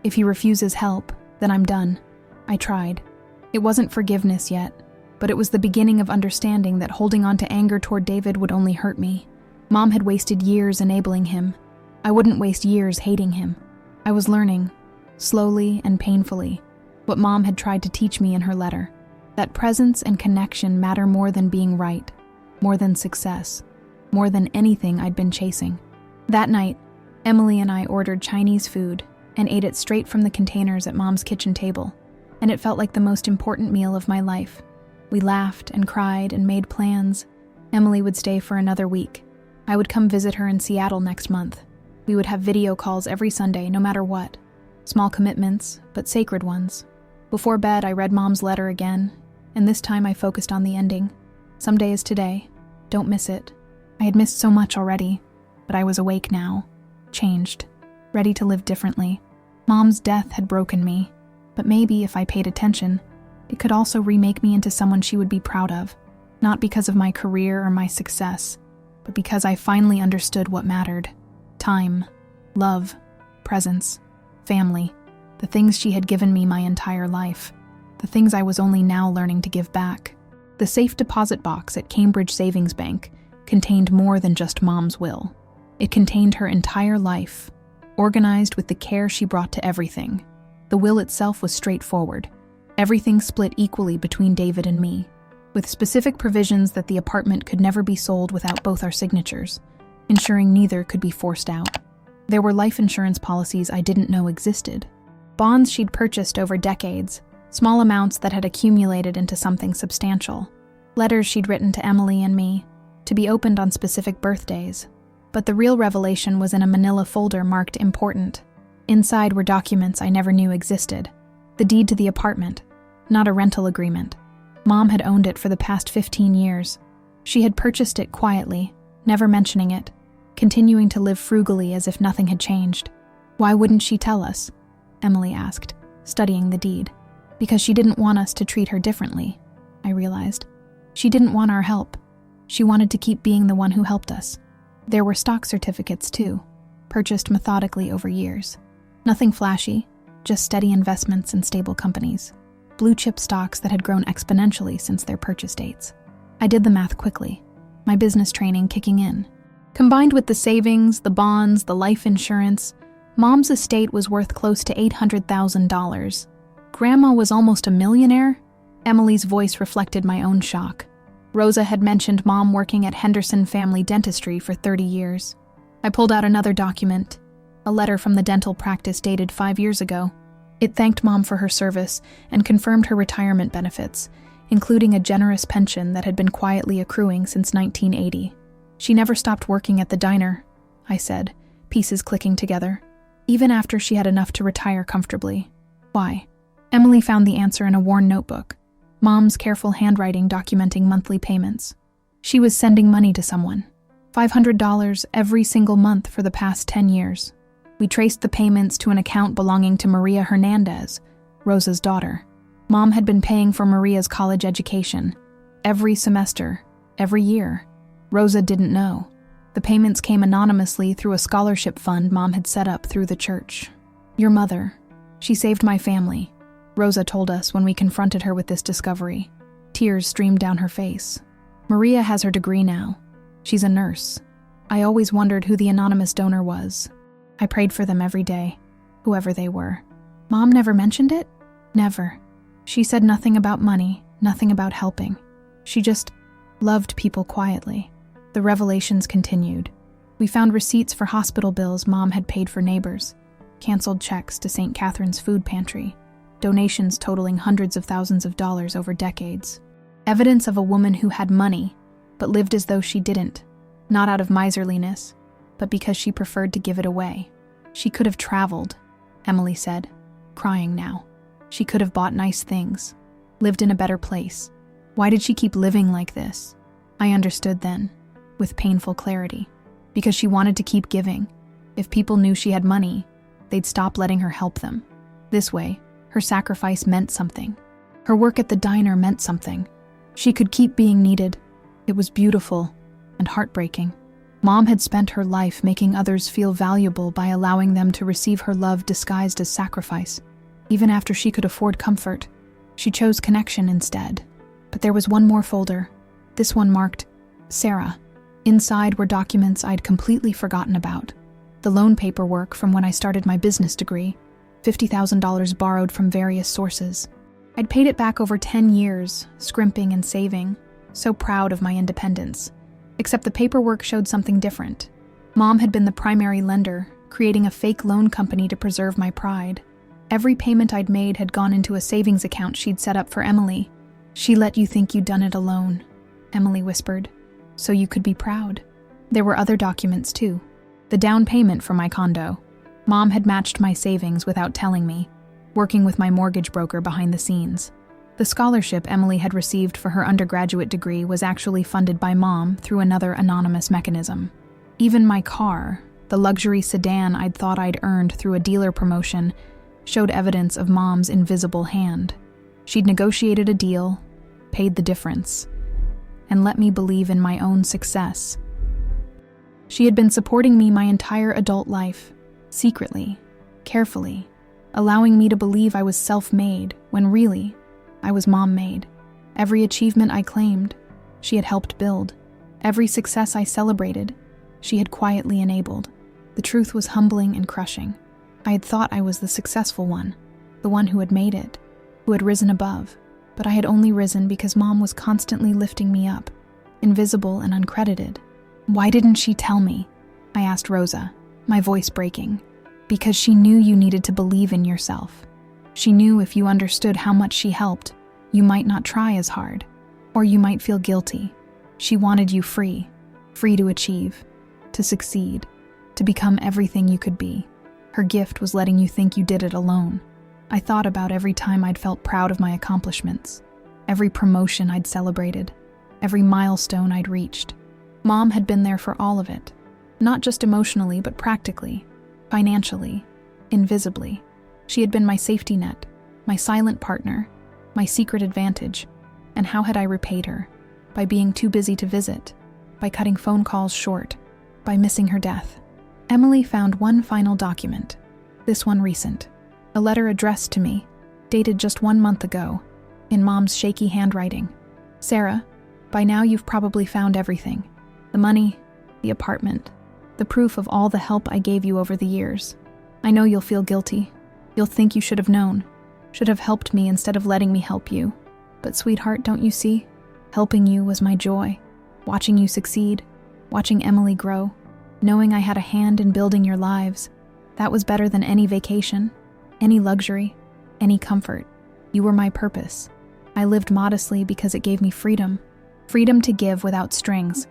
if he refuses help, then I'm done. I tried. It wasn't forgiveness yet, but it was the beginning of understanding that holding on to anger toward David would only hurt me. Mom had wasted years enabling him. I wouldn't waste years hating him. I was learning, slowly and painfully, what Mom had tried to teach me in her letter. That presence and connection matter more than being right, more than success, more than anything I'd been chasing. That night, Emily and I ordered Chinese food and ate it straight from the containers at Mom's kitchen table, and it felt like the most important meal of my life. We laughed and cried and made plans. Emily would stay for another week. I would come visit her in Seattle next month. We would have video calls every Sunday, no matter what. Small commitments, but sacred ones. Before bed, I read Mom's letter again, and this time I focused on the ending. Someday is today. Don't miss it. I had missed so much already, but I was awake now, changed, ready to live differently. Mom's death had broken me, but maybe if I paid attention, it could also remake me into someone she would be proud of, not because of my career or my success, but because I finally understood what mattered. Time, love, presence, family, the things she had given me my entire life, the things I was only now learning to give back. The safe deposit box at Cambridge Savings Bank contained more than just Mom's will. It contained her entire life, organized with the care she brought to everything. The will itself was straightforward. Everything split equally between David and me. with specific provisions that the apartment could never be sold without both our signatures, ensuring neither could be forced out. There were life insurance policies I didn't know existed, bonds she'd purchased over decades, small amounts that had accumulated into something substantial, letters she'd written to Emily and me, to be opened on specific birthdays. But the real revelation was in a manila folder marked important. Inside were documents I never knew existed. The deed to the apartment, not a rental agreement. Mom had owned it for the past 15 years. She had purchased it quietly, never mentioning it, continuing to live frugally as if nothing had changed. Why wouldn't she tell us? Emily asked, studying the deed. Because she didn't want us to treat her differently, I realized. She didn't want our help. She wanted to keep being the one who helped us. There were stock certificates, too, purchased methodically over years. Nothing flashy, just steady investments in stable companies. Blue-chip stocks that had grown exponentially since their purchase dates. I did the math quickly, my business training kicking in. Combined with the savings, the bonds, the life insurance, Mom's estate was worth close to $800,000. Grandma was almost a millionaire? Emily's voice reflected my own shock. Rosa had mentioned Mom working at Henderson Family Dentistry for 30 years. I pulled out another document, a letter from the dental practice dated 5 years ago. It thanked Mom for her service and confirmed her retirement benefits, including a generous pension that had been quietly accruing since 1980. She never stopped working at the diner, I said, pieces clicking together, even after she had enough to retire comfortably. Why? Emily found the answer in a worn notebook, Mom's careful handwriting documenting monthly payments. She was sending money to someone, $500 every single month for the past 10 years. We traced the payments to an account belonging to Maria Hernandez, Rosa's daughter. Mom had been paying for Maria's college education, every semester, every year. Rosa didn't know. The payments came anonymously through a scholarship fund Mom had set up through the church. Your mother, she saved my family, Rosa told us when we confronted her with this discovery. Tears streamed down her face. Maria has her degree now. She's a nurse. I always wondered who the anonymous donor was. I prayed for them every day, whoever they were. Mom never mentioned it? Never. She said nothing about money, nothing about helping. She just loved people quietly. The revelations continued. We found receipts for hospital bills Mom had paid for neighbors, canceled checks to St. Catherine's food pantry, donations totaling hundreds of thousands of dollars over decades. Evidence of a woman who had money, but lived as though she didn't, not out of miserliness, but because she preferred to give it away. She could have traveled, Emily said, crying now. She could have bought nice things, lived in a better place. Why did she keep living like this? I understood then, with painful clarity. Because she wanted to keep giving. If people knew she had money, they'd stop letting her help them. This way, her sacrifice meant something. Her work at the diner meant something. She could keep being needed. It was beautiful and heartbreaking. Mom had spent her life making others feel valuable by allowing them to receive her love disguised as sacrifice. Even after she could afford comfort, she chose connection instead. But there was one more folder, this one marked Sarah. Inside were documents I'd completely forgotten about. The loan paperwork from when I started my business degree, $50,000 borrowed from various sources. I'd paid it back over 10 years, scrimping and saving, so proud of my independence. Except the paperwork showed something different. Mom had been the primary lender, creating a fake loan company to preserve my pride. Every payment I'd made had gone into a savings account she'd set up for Emily. She let you think you'd done it alone, Emily whispered, so you could be proud. There were other documents too. The down payment for my condo. Mom had matched my savings without telling me, working with my mortgage broker behind the scenes. The scholarship Emily had received for her undergraduate degree was actually funded by Mom through another anonymous mechanism. Even my car, the luxury sedan I'd thought I'd earned through a dealer promotion, showed evidence of Mom's invisible hand. She'd negotiated a deal, paid the difference, and let me believe in my own success. She had been supporting me my entire adult life, secretly, carefully, allowing me to believe I was self-made when really, I was mom-made. Every achievement I claimed, she had helped build. Every success I celebrated, she had quietly enabled. The truth was humbling and crushing. I had thought I was the successful one, the one who had made it, who had risen above. but I had only risen because Mom was constantly lifting me up, invisible and uncredited. Why didn't she tell me? I asked Rosa, my voice breaking. Because she knew you needed to believe in yourself. She knew if you understood how much she helped, you might not try as hard, or you might feel guilty. She wanted you free to achieve, to succeed, to become everything you could be. Her gift was letting you think you did it alone. I thought about every time I'd felt proud of my accomplishments, every promotion I'd celebrated, every milestone I'd reached. Mom had been there for all of it, not just emotionally but practically, financially, invisibly. She had been my safety net, my silent partner, my secret advantage. And how had I repaid her? By being too busy to visit, by cutting phone calls short, by missing her death. Emily found one final document, this one recent, a letter addressed to me, dated just 1 month ago, in Mom's shaky handwriting. Sarah, by now you've probably found everything. The money, the apartment, the proof of all the help I gave you over the years. I know you'll feel guilty. You'll think you should have known, should have helped me instead of letting me help you. But sweetheart, don't you see? Helping you was my joy. Watching you succeed, watching Emily grow, knowing I had a hand in building your lives. That was better than any vacation, any luxury, any comfort. You were my purpose. I lived modestly because it gave me freedom. Freedom to give without strings,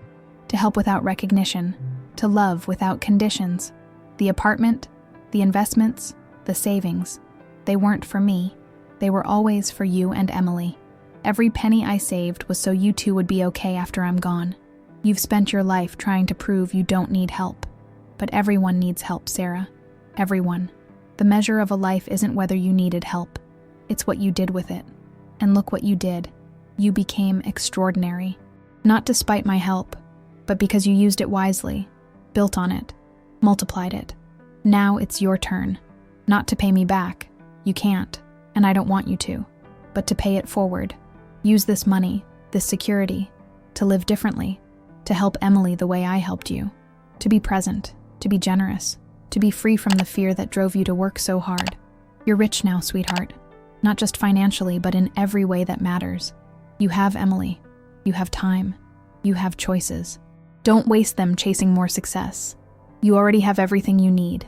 to help without recognition, to love without conditions. The apartment, the investments, the savings, they weren't for me. They were always for you and Emily. Every penny I saved was so you two would be okay after I'm gone. You've spent your life trying to prove you don't need help. But everyone needs help, Sarah. Everyone. The measure of a life isn't whether you needed help. It's what you did with it. And look what you did. You became extraordinary. Not despite my help, but because you used it wisely, built on it, multiplied it. Now it's your turn. Not to pay me back. You can't, and I don't want you to. But to pay it forward. Use this money, this security, to live differently, to help Emily the way I helped you, to be present, to be generous, to be free from the fear that drove you to work so hard. You're rich now, sweetheart, not just financially, but in every way that matters. You have Emily, you have time, you have choices. Don't waste them chasing more success. You already have everything you need.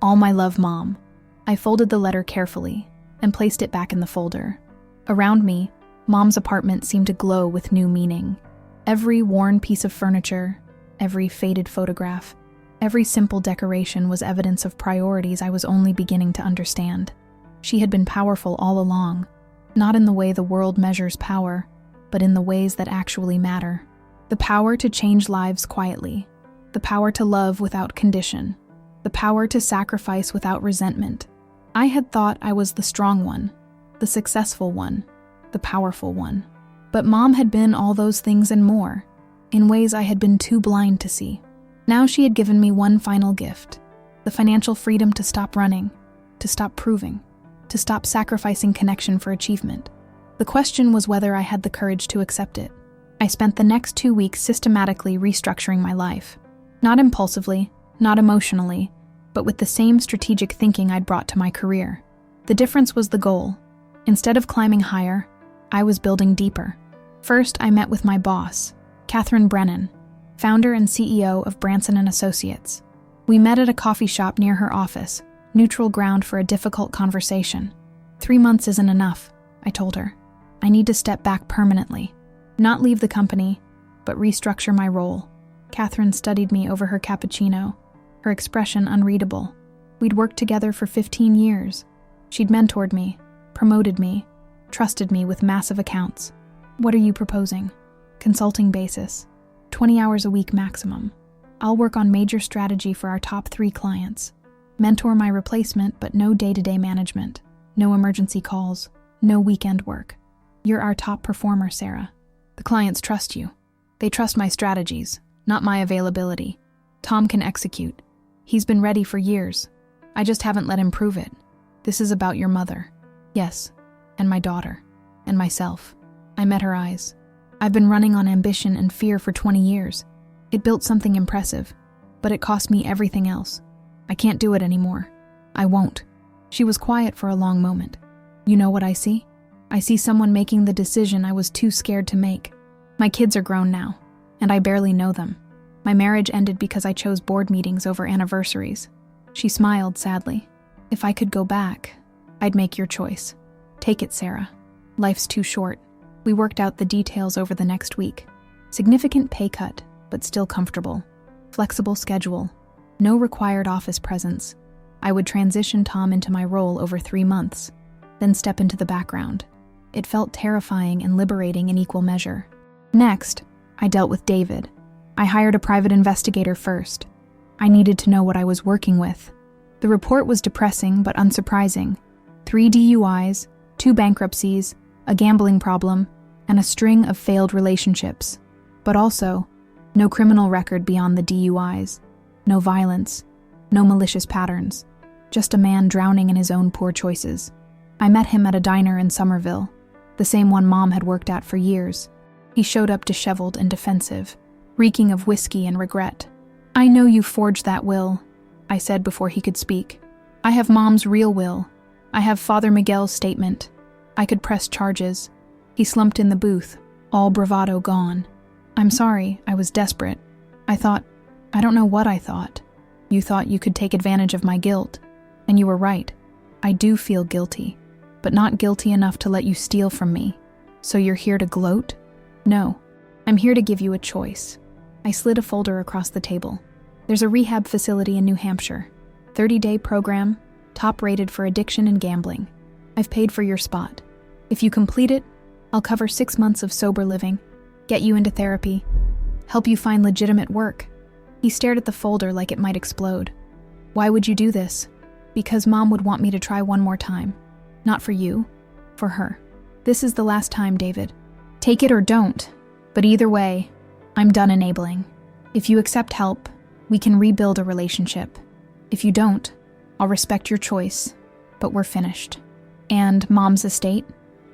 All my love, Mom. I folded the letter carefully and placed it back in the folder. Around me, Mom's apartment seemed to glow with new meaning. Every worn piece of furniture, every faded photograph, every simple decoration was evidence of priorities I was only beginning to understand. She had been powerful all along, not in the way the world measures power, but in the ways that actually matter. The power to change lives quietly, the power to love without condition, the power to sacrifice without resentment. I had thought I was the strong one, the successful one, the powerful one. But Mom had been all those things and more, in ways I had been too blind to see. Now she had given me one final gift, the financial freedom to stop running, to stop proving, to stop sacrificing connection for achievement. The question was whether I had the courage to accept it. I spent the next 2 weeks systematically restructuring my life. Not impulsively, not emotionally, but with the same strategic thinking I'd brought to my career. The difference was the goal. Instead of climbing higher, I was building deeper. First, I met with my boss, Catherine Brennan, founder and CEO of Branson & Associates. We met at a coffee shop near her office, neutral ground for a difficult conversation. 3 months isn't enough, I told her. I need to step back permanently. Not leave the company, but restructure my role. Catherine studied me over her cappuccino, her expression unreadable. We'd worked together for 15 years. She'd mentored me, promoted me, trusted me with massive accounts. What are you proposing? Consulting basis. 20 hours a week maximum. I'll work on major strategy for our top 3 clients. Mentor my replacement, but no day-to-day management. No emergency calls. No weekend work. You're our top performer, Sarah. The clients trust you. They trust my strategies, not my availability. Tom can execute. He's been ready for years. I just haven't let him prove it. This is about your mother. Yes. And my daughter, and myself. I met her eyes. I've been running on ambition and fear for 20 years. It built something impressive, but it cost me everything else. I can't do it anymore. I won't. She was quiet for a long moment. You know what I see? I see someone making the decision I was too scared to make. My kids are grown now, and I barely know them. My marriage ended because I chose board meetings over anniversaries. She smiled sadly. If I could go back, I'd make your choice. Take it, Sarah. Life's too short. We worked out the details over the next week. Significant pay cut, but still comfortable. Flexible schedule. No required office presence. I would transition Tom into my role over 3 months, then step into the background. It felt terrifying and liberating in equal measure. Next, I dealt with David. I hired a private investigator first. I needed to know what I was working with. The report was depressing but unsurprising. 3 DUIs, 2 bankruptcies, a gambling problem, and a string of failed relationships. But also, no criminal record beyond the DUIs. No violence. No malicious patterns. Just a man drowning in his own poor choices. I met him at a diner in Somerville, the same one Mom had worked at for years. He showed up disheveled and defensive, reeking of whiskey and regret. "I know you forged that will," I said before he could speak. "I have Mom's real will. I have Father Miguel's statement. I could press charges." He slumped in the booth, all bravado gone. "I'm sorry, I was desperate. I don't know what I thought. You thought you could take advantage of my guilt. And you were right. I do feel guilty, but not guilty enough to let you steal from me. So you're here to gloat? No, I'm here to give you a choice." I slid a folder across the table. "There's a rehab facility in New Hampshire. 30-day program, top rated for addiction and gambling. I've paid for your spot. If you complete it, I'll cover 6 months of sober living, get you into therapy, help you find legitimate work." He stared at the folder like it might explode. "Why would you do this?" "Because Mom would want me to try one more time. Not for you, for her. This is the last time, David. Take it or don't. But either way, I'm done enabling. If you accept help, we can rebuild a relationship. If you don't, I'll respect your choice, but we're finished." "And Mom's estate?"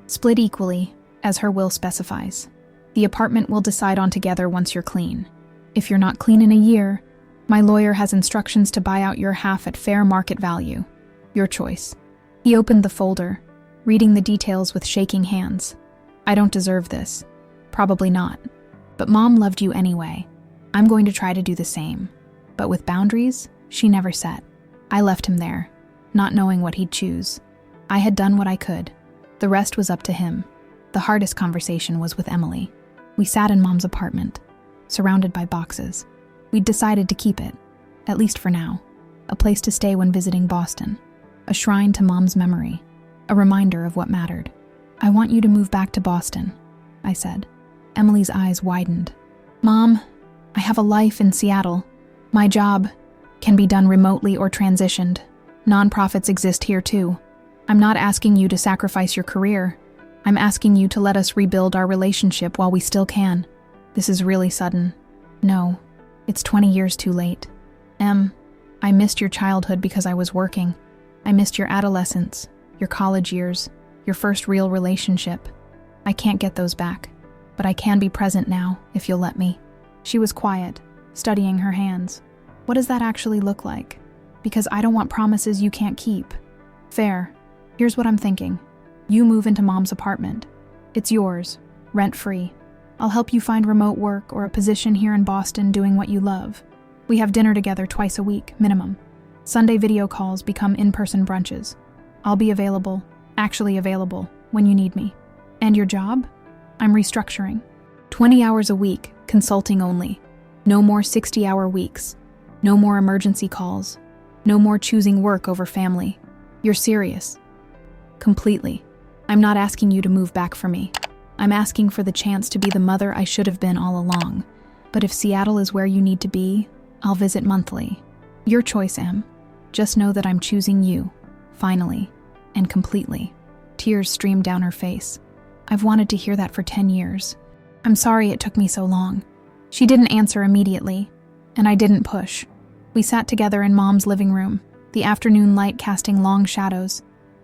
"Split equally, as her will specifies. The apartment we'll decide on together once you're clean. If you're not clean in a year, my lawyer has instructions to buy out your half at fair market value. Your choice." He opened the folder, reading the details with shaking hands. "I don't deserve this. Probably not. But Mom loved you anyway. I'm going to try to do the same. But with boundaries, she never set. I left him there, not knowing what he'd choose. I had done what I could. The rest was up to him. The hardest conversation was with Emily. We sat in Mom's apartment, surrounded by boxes. We'd decided to keep it, at least for now. A place to stay when visiting Boston. A shrine to Mom's memory. A reminder of what mattered. "I want you to move back to Boston," I said. Emily's eyes widened. "Mom, I have a life in Seattle. My job can be done remotely or transitioned. Nonprofits exist here too. I'm not asking you to sacrifice your career. I'm asking you to let us rebuild our relationship while we still can. This is really sudden. No, it's 20 years too late. I missed your childhood because I was working. I missed your adolescence, your college years, your first real relationship. I can't get those back, but I can be present now, if you'll let me." She was quiet, studying her hands. "What does that actually look like? Because I don't want promises you can't keep." "Fair. Here's what I'm thinking. You move into Mom's apartment. It's yours, rent-free. I'll help you find remote work or a position here in Boston doing what you love. We have dinner together twice a week, minimum. Sunday video calls become in-person brunches. I'll be actually available, when you need me. And your job? I'm restructuring. 20 hours a week, consulting only. No more 60-hour weeks. No more emergency calls. No more choosing work over family. You're serious." "Completely. I'm not asking you to move back for me. I'm asking for the chance to be the mother I should have been all along. But if Seattle is where you need to be, I'll visit monthly. Your choice, Em. Just know that I'm choosing you, finally, and completely." Tears streamed down her face. "I've wanted to hear that for 10 years. I'm sorry it took me so long." She didn't answer immediately, and I didn't push. We sat together in Mom's living room, the afternoon light casting long shadows,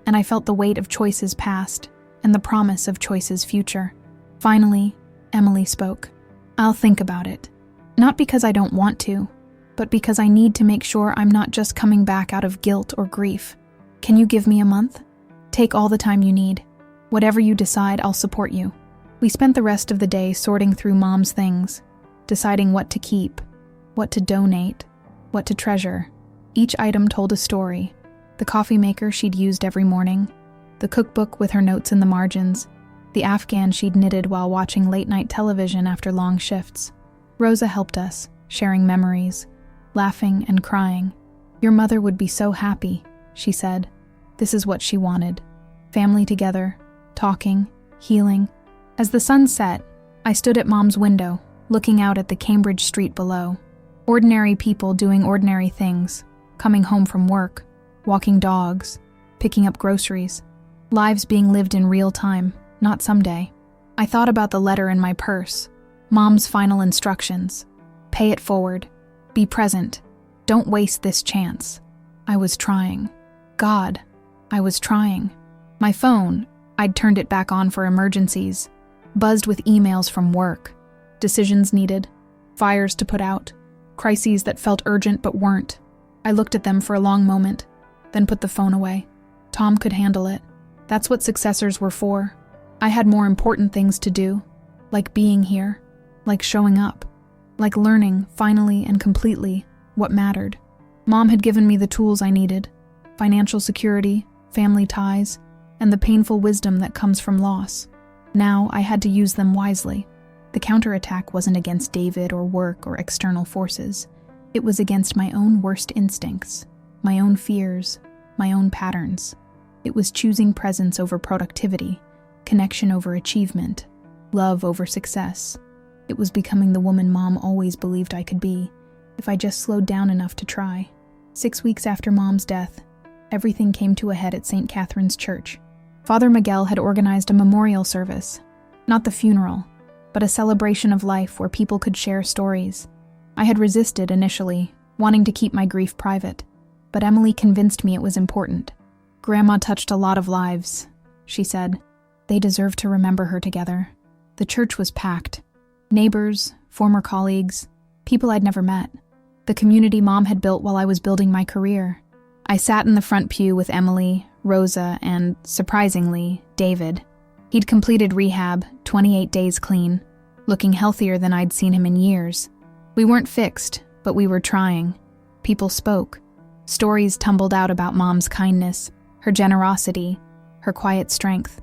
and I felt the weight of choices past and the promise of choices future. Finally, Emily spoke. "I'll think about it. Not because I don't want to, but because I need to make sure I'm not just coming back out of guilt or grief. Can you give me a month? Take all the time you need. Whatever you decide, I'll support you." We spent the rest of the day sorting through Mom's things, deciding what to keep, what to donate, what to treasure. Each item told a story. The coffee maker she'd used every morning, the cookbook with her notes in the margins, the Afghan she'd knitted while watching late-night television after long shifts. Rosa helped us, sharing memories, laughing and crying. "Your mother would be so happy," she said. This is what she wanted. Family together, talking, healing. As the sun set, I stood at Mom's window, looking out at the Cambridge street below. Ordinary people doing ordinary things, coming home from work, walking dogs, picking up groceries. Lives being lived in real time, not someday. I thought about the letter in my purse, Mom's final instructions. Pay it forward. Be present. Don't waste this chance. I was trying. God, I was trying. My phone, I'd turned it back on for emergencies, buzzed with emails from work. Decisions needed, fires to put out, crises that felt urgent but weren't. I looked at them for a long moment, then put the phone away. Tom could handle it. That's what successors were for. I had more important things to do, like being here, like showing up, like learning, finally and completely, what mattered. Mom had given me the tools I needed: financial security, family ties, and the painful wisdom that comes from loss. Now I had to use them wisely. The counterattack wasn't against David or work or external forces. It was against my own worst instincts, my own fears, my own patterns. It was choosing presence over productivity, connection over achievement, love over success. It was becoming the woman Mom always believed I could be, if I just slowed down enough to try. 6 weeks after Mom's death, everything came to a head at St. Catherine's Church. Father Miguel had organized a memorial service, not the funeral, but a celebration of life where people could share stories. I had resisted initially, wanting to keep my grief private, but Emily convinced me it was important. "Grandma touched a lot of lives," she said. "They deserve to remember her together." The church was packed. Neighbors, former colleagues, people I'd never met. The community Mom had built while I was building my career. I sat in the front pew with Emily, Rosa, and, surprisingly, David. He'd completed rehab, 28 days clean, looking healthier than I'd seen him in years. We weren't fixed, but we were trying. People spoke. Stories tumbled out about Mom's kindness, her generosity, her quiet strength.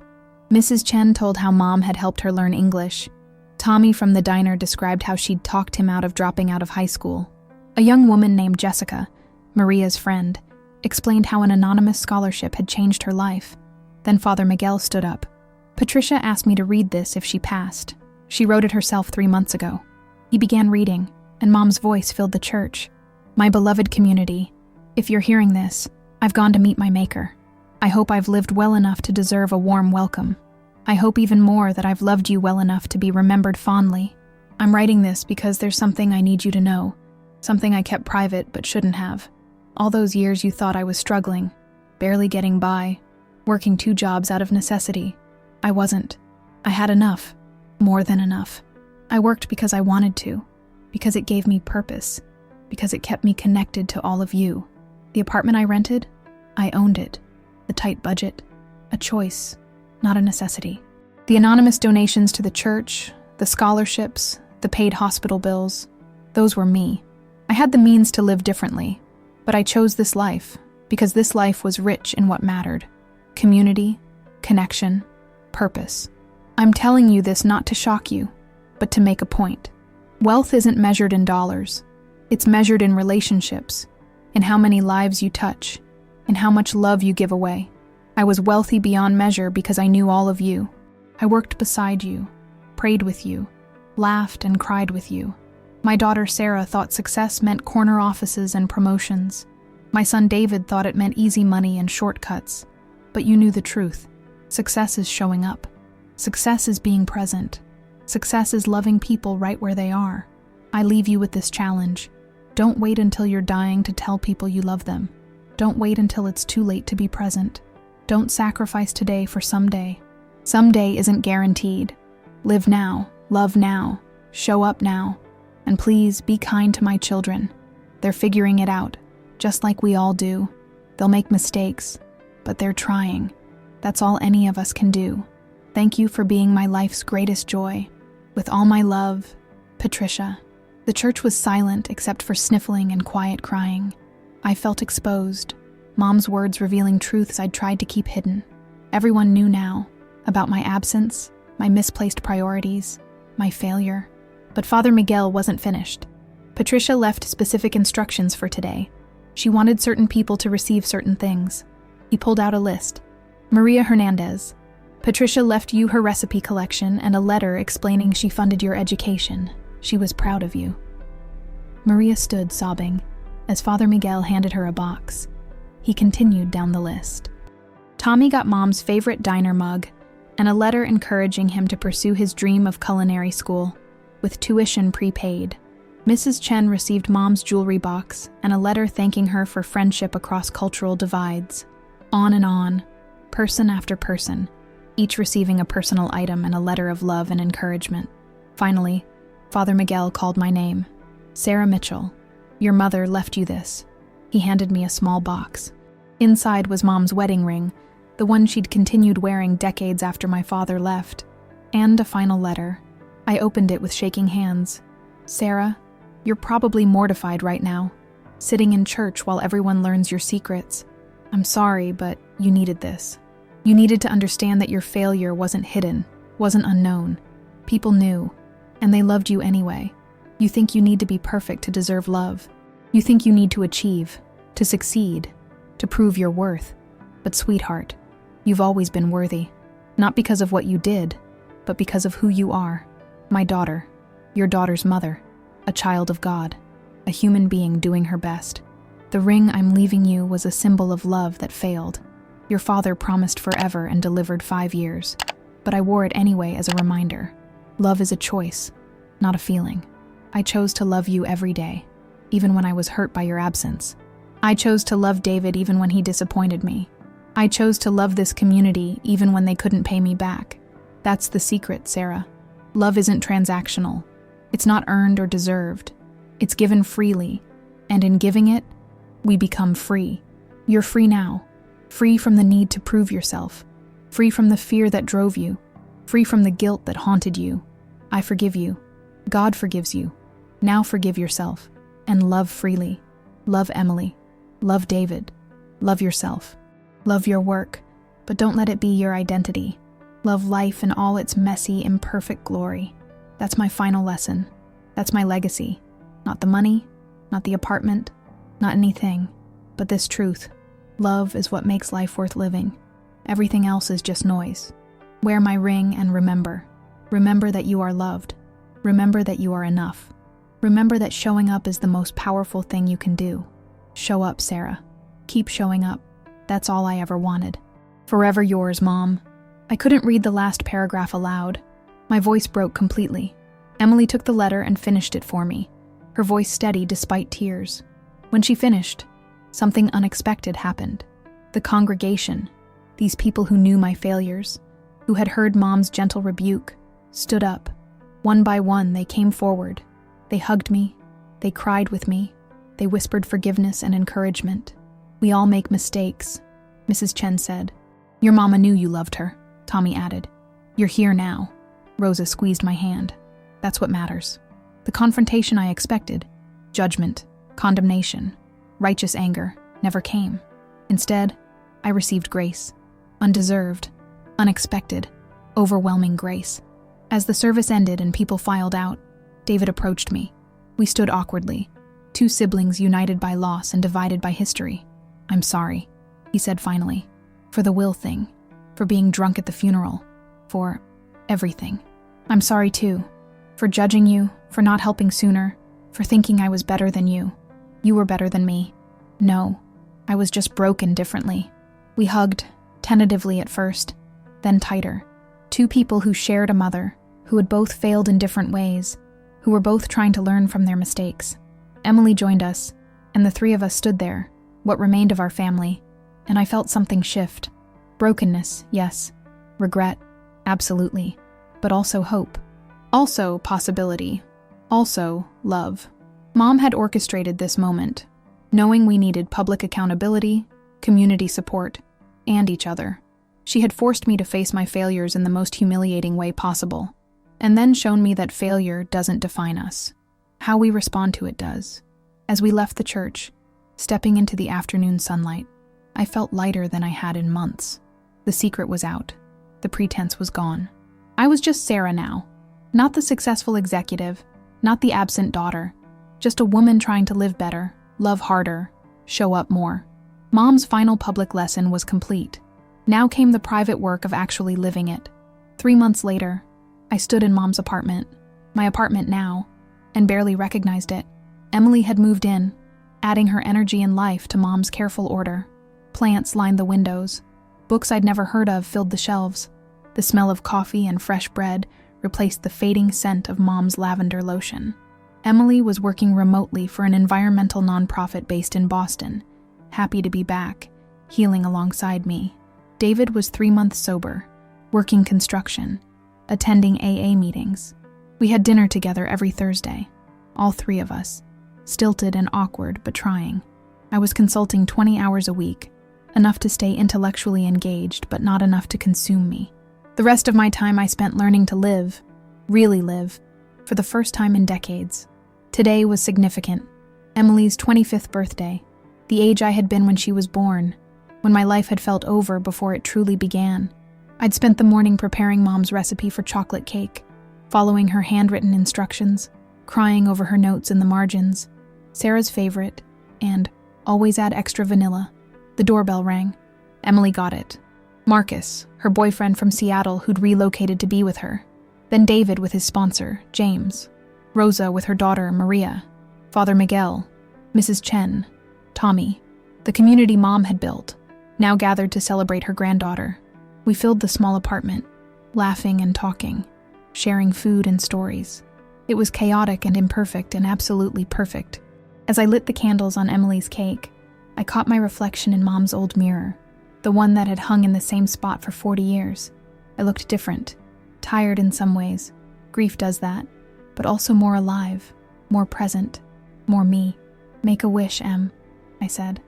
Mrs. Chen told how Mom had helped her learn English. Tommy from the diner described how she'd talked him out of dropping out of high school. A young woman named Jessica, Maria's friend, explained how an anonymous scholarship had changed her life. Then Father Miguel stood up. "Patricia asked me to read this if she passed. She wrote it herself 3 months ago." He began reading, and Mom's voice filled the church. "My beloved community, if you're hearing this, I've gone to meet my Maker. I hope I've lived well enough to deserve a warm welcome. I hope even more that I've loved you well enough to be remembered fondly. I'm writing this because there's something I need you to know, something I kept private but shouldn't have. All those years you thought I was struggling, barely getting by, working 2 jobs out of necessity. I wasn't. I had enough, more than enough. I worked because I wanted to, because it gave me purpose, because it kept me connected to all of you. The apartment I rented, I owned it. The tight budget, a choice, not a necessity. The anonymous donations to the church, the scholarships, the paid hospital bills, those were me. I had the means to live differently, but I chose this life because this life was rich in what mattered: community, connection, purpose. I'm telling you this not to shock you, but to make a point. Wealth isn't measured in dollars. It's measured in relationships, in how many lives you touch, in how much love you give away. I was wealthy beyond measure because I knew all of you. I worked beside you, prayed with you, laughed and cried with you. My daughter Sarah thought success meant corner offices and promotions. My son David thought it meant easy money and shortcuts. But you knew the truth. Success is showing up. Success is being present. Success is loving people right where they are. I leave you with this challenge. Don't wait until you're dying to tell people you love them. Don't wait until it's too late to be present. Don't sacrifice today for someday. Someday isn't guaranteed. Live now, love now, show up now. And please be kind to my children. They're figuring it out, just like we all do. They'll make mistakes, but they're trying. That's all any of us can do. Thank you for being my life's greatest joy. With all my love, Patricia. The church was silent except for sniffling and quiet crying. I felt exposed, Mom's words revealing truths I'd tried to keep hidden. Everyone knew now about my absence, my misplaced priorities, my failure. But Father Miguel wasn't finished. Patricia left specific instructions for today. She wanted certain people to receive certain things. He pulled out a list. Maria Hernandez. Patricia left you her recipe collection and a letter explaining she funded your education. She was proud of you. Maria stood sobbing as Father Miguel handed her a box. He continued down the list. Tommy got Mom's favorite diner mug and a letter encouraging him to pursue his dream of culinary school, with tuition prepaid. Mrs. Chen received Mom's jewelry box and a letter thanking her for friendship across cultural divides. On and on, person after person, each receiving a personal item and a letter of love and encouragement. Finally, Father Miguel called my name. Sarah Mitchell, your mother left you this. He handed me a small box. Inside was Mom's wedding ring, the one she'd continued wearing decades after my father left, and a final letter. I opened it with shaking hands. Sarah, you're probably mortified right now, sitting in church while everyone learns your secrets. I'm sorry, but you needed this. You needed to understand that your failure wasn't hidden, wasn't unknown. People knew, and they loved you anyway. You think you need to be perfect to deserve love. You think you need to achieve, to succeed, to prove your worth. But sweetheart, you've always been worthy. Not because of what you did, but because of who you are. My daughter, your daughter's mother, a child of God, a human being doing her best. The ring I'm leaving you was a symbol of love that failed. Your father promised forever and delivered 5 years, but I wore it anyway as a reminder. Love is a choice, not a feeling. I chose to love you every day, even when I was hurt by your absence. I chose to love David even when he disappointed me. I chose to love this community even when they couldn't pay me back. That's the secret, Sarah. Love isn't transactional. It's not earned or deserved. It's given freely, and in giving it, we become free. You're free now. Free from the need to prove yourself, free from the fear that drove you, free from the guilt that haunted you. I forgive you. God forgives you. Now forgive yourself, and love freely. Love Emily. Love David. Love yourself. Love your work, but don't let it be your identity. Love life in all its messy, imperfect glory. That's my final lesson. That's my legacy. Not the money, not the apartment, not anything, but this truth. Love is what makes life worth living. Everything else is just noise. Wear my ring and remember. Remember that you are loved. Remember that you are enough. Remember that showing up is the most powerful thing you can do. Show up, Sarah. Keep showing up. That's all I ever wanted. Forever yours, Mom. I couldn't read the last paragraph aloud. My voice broke completely. Emily took the letter and finished it for me, her voice steady despite tears. When she finished, something unexpected happened. The congregation, these people who knew my failures, who had heard Mom's gentle rebuke, stood up. One by one, they came forward. They hugged me. They cried with me. They whispered forgiveness and encouragement. We all make mistakes, Mrs. Chen said. Your mama knew you loved her, Tommy added. You're here now. Rosa squeezed my hand. That's what matters. The confrontation I expected, judgment, condemnation, righteous anger, never came. Instead, I received grace. Undeserved, unexpected, overwhelming grace. As the service ended and people filed out, David approached me. We stood awkwardly, two siblings united by loss and divided by history. I'm sorry, he said finally, for the Will thing, for being drunk at the funeral, for everything. I'm sorry too, for judging you, for not helping sooner, for thinking I was better than you. You were better than me. No, I was just broken differently. We hugged, tentatively at first, then tighter. Two people who shared a mother, who had both failed in different ways, who were both trying to learn from their mistakes. Emily joined us, and the three of us stood there, what remained of our family, and I felt something shift. Brokenness, yes. Regret, absolutely. But also hope. Also possibility. Also love. Mom had orchestrated this moment, knowing we needed public accountability, community support, and each other. She had forced me to face my failures in the most humiliating way possible, and then shown me that failure doesn't define us. How we respond to it does. As we left the church, stepping into the afternoon sunlight, I felt lighter than I had in months. The secret was out. The pretense was gone. I was just Sarah now. Not the successful executive, not the absent daughter. Just a woman trying to live better, love harder, show up more. Mom's final public lesson was complete. Now came the private work of actually living it. 3 months later, I stood in Mom's apartment, my apartment now, and barely recognized it. Emily had moved in, adding her energy and life to Mom's careful order. Plants lined the windows. Books I'd never heard of filled the shelves. The smell of coffee and fresh bread replaced the fading scent of Mom's lavender lotion. Emily was working remotely for an environmental nonprofit based in Boston, happy to be back, healing alongside me. David was 3 months sober, working construction, attending AA meetings. We had dinner together every Thursday, all 3 of us, stilted and awkward but trying. I was consulting 20 hours a week, enough to stay intellectually engaged but not enough to consume me. The rest of my time I spent learning to live, really live, for the first time in decades. Today was significant. Emily's 25th birthday, the age I had been when she was born, when my life had felt over before it truly began. I'd spent the morning preparing Mom's recipe for chocolate cake, following her handwritten instructions, crying over her notes in the margins. Sarah's favorite, and always add extra vanilla. The doorbell rang. Emily got it. Marcus, her boyfriend from Seattle who'd relocated to be with her. Then David with his sponsor, James. Rosa with her daughter, Maria. Father Miguel. Mrs. Chen. Tommy. The community Mom had built, now gathered to celebrate her granddaughter. We filled the small apartment, laughing and talking, sharing food and stories. It was chaotic and imperfect and absolutely perfect. As I lit the candles on Emily's cake, I caught my reflection in Mom's old mirror, the one that had hung in the same spot for 40 years. I looked different, tired in some ways. Grief does that, but also more alive, more present, more me. Make a wish, Em, I said.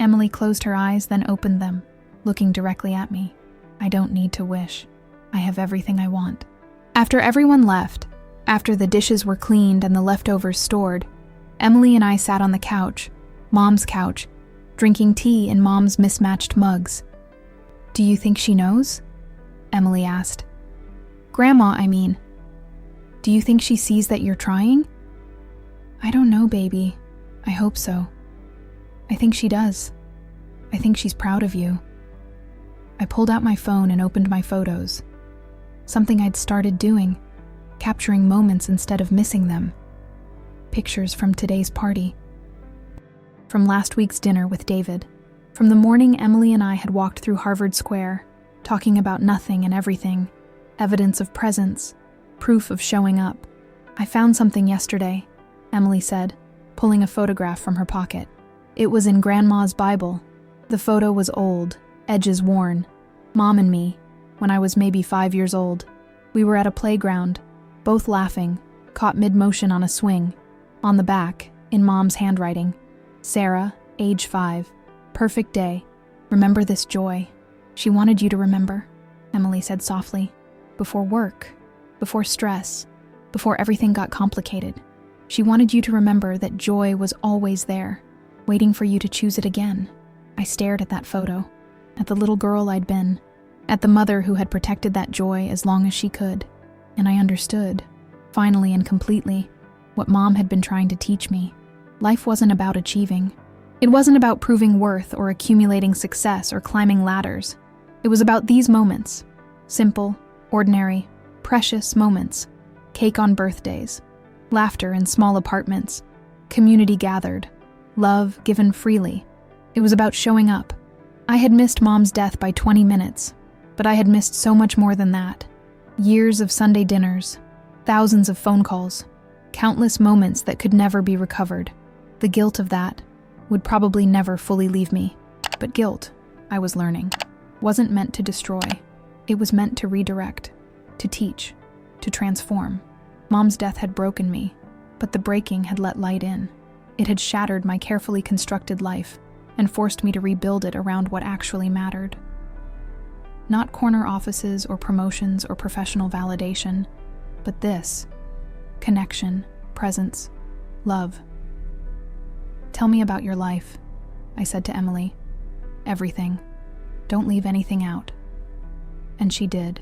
Emily closed her eyes, then opened them, looking directly at me. I don't need to wish. I have everything I want. After everyone left, after the dishes were cleaned and the leftovers stored, Emily and I sat on the couch, Mom's couch, drinking tea in Mom's mismatched mugs. Do you think she knows? Emily asked. Grandma, I mean. Do you think she sees that you're trying? I don't know, baby. I hope so. I think she does. I think she's proud of you. I pulled out my phone and opened my photos. Something I'd started doing, capturing moments instead of missing them. Pictures from today's party. From last week's dinner with David. From the morning Emily and I had walked through Harvard Square, talking about nothing and everything, evidence of presence, proof of showing up. I found something yesterday, Emily said, pulling a photograph from her pocket. It was in Grandma's Bible. The photo was old, edges worn. Mom and me, when I was maybe 5 years old. We were at a playground, both laughing, caught mid-motion on a swing. On the back, in Mom's handwriting, Sarah, age 5. Perfect day. Remember this joy. She wanted you to remember, Emily said softly. Before work, before stress, before everything got complicated. She wanted you to remember that joy was always there, waiting for you to choose it again. I stared at that photo, at the little girl I'd been, at the mother who had protected that joy as long as she could. And I understood, finally and completely, what Mom had been trying to teach me. Life wasn't about achieving. It wasn't about proving worth or accumulating success or climbing ladders. It was about these moments. Simple, ordinary, precious moments. Cake on birthdays. Laughter in small apartments. Community gathered. Love given freely. It was about showing up. I had missed Mom's death by 20 minutes, but I had missed so much more than that. Years of Sunday dinners, thousands of phone calls, countless moments that could never be recovered. The guilt of that would probably never fully leave me. But guilt, I was learning, wasn't meant to destroy. It was meant to redirect, to teach, to transform. Mom's death had broken me, but the breaking had let light in. It had shattered my carefully constructed life and forced me to rebuild it around what actually mattered. Not corner offices or promotions or professional validation, but this: connection, presence, love. "Tell me about your life," I said to Emily. "Everything. Don't leave anything out." And she did.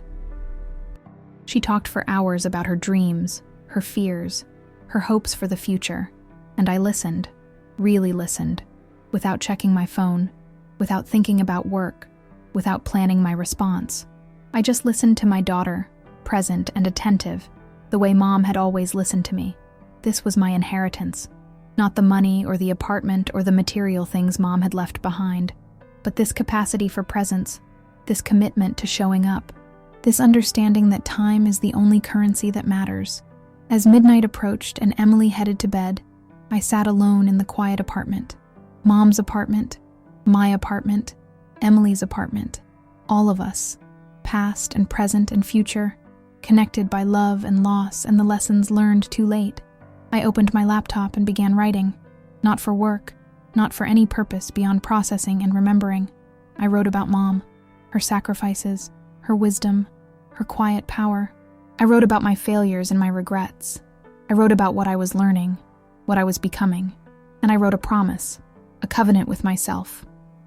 She talked for hours about her dreams, her fears, her hopes for the future, and I listened, really listened, without checking my phone, without thinking about work, without planning my response. I just listened to my daughter, present and attentive, the way Mom had always listened to me. This was my inheritance, not the money or the apartment or the material things Mom had left behind, but this capacity for presence, this commitment to showing up, this understanding that time is the only currency that matters. As midnight approached and Emily headed to bed, I sat alone in the quiet apartment. Mom's apartment, my apartment, Emily's apartment. All of us, past and present and future, connected by love and loss and the lessons learned too late. I opened my laptop and began writing, not for work, not for any purpose beyond processing and remembering. I wrote about Mom, her sacrifices, her wisdom, her quiet power. I wrote about my failures and my regrets. I wrote about what I was learning, what I was becoming. And I wrote a promise, a covenant with myself.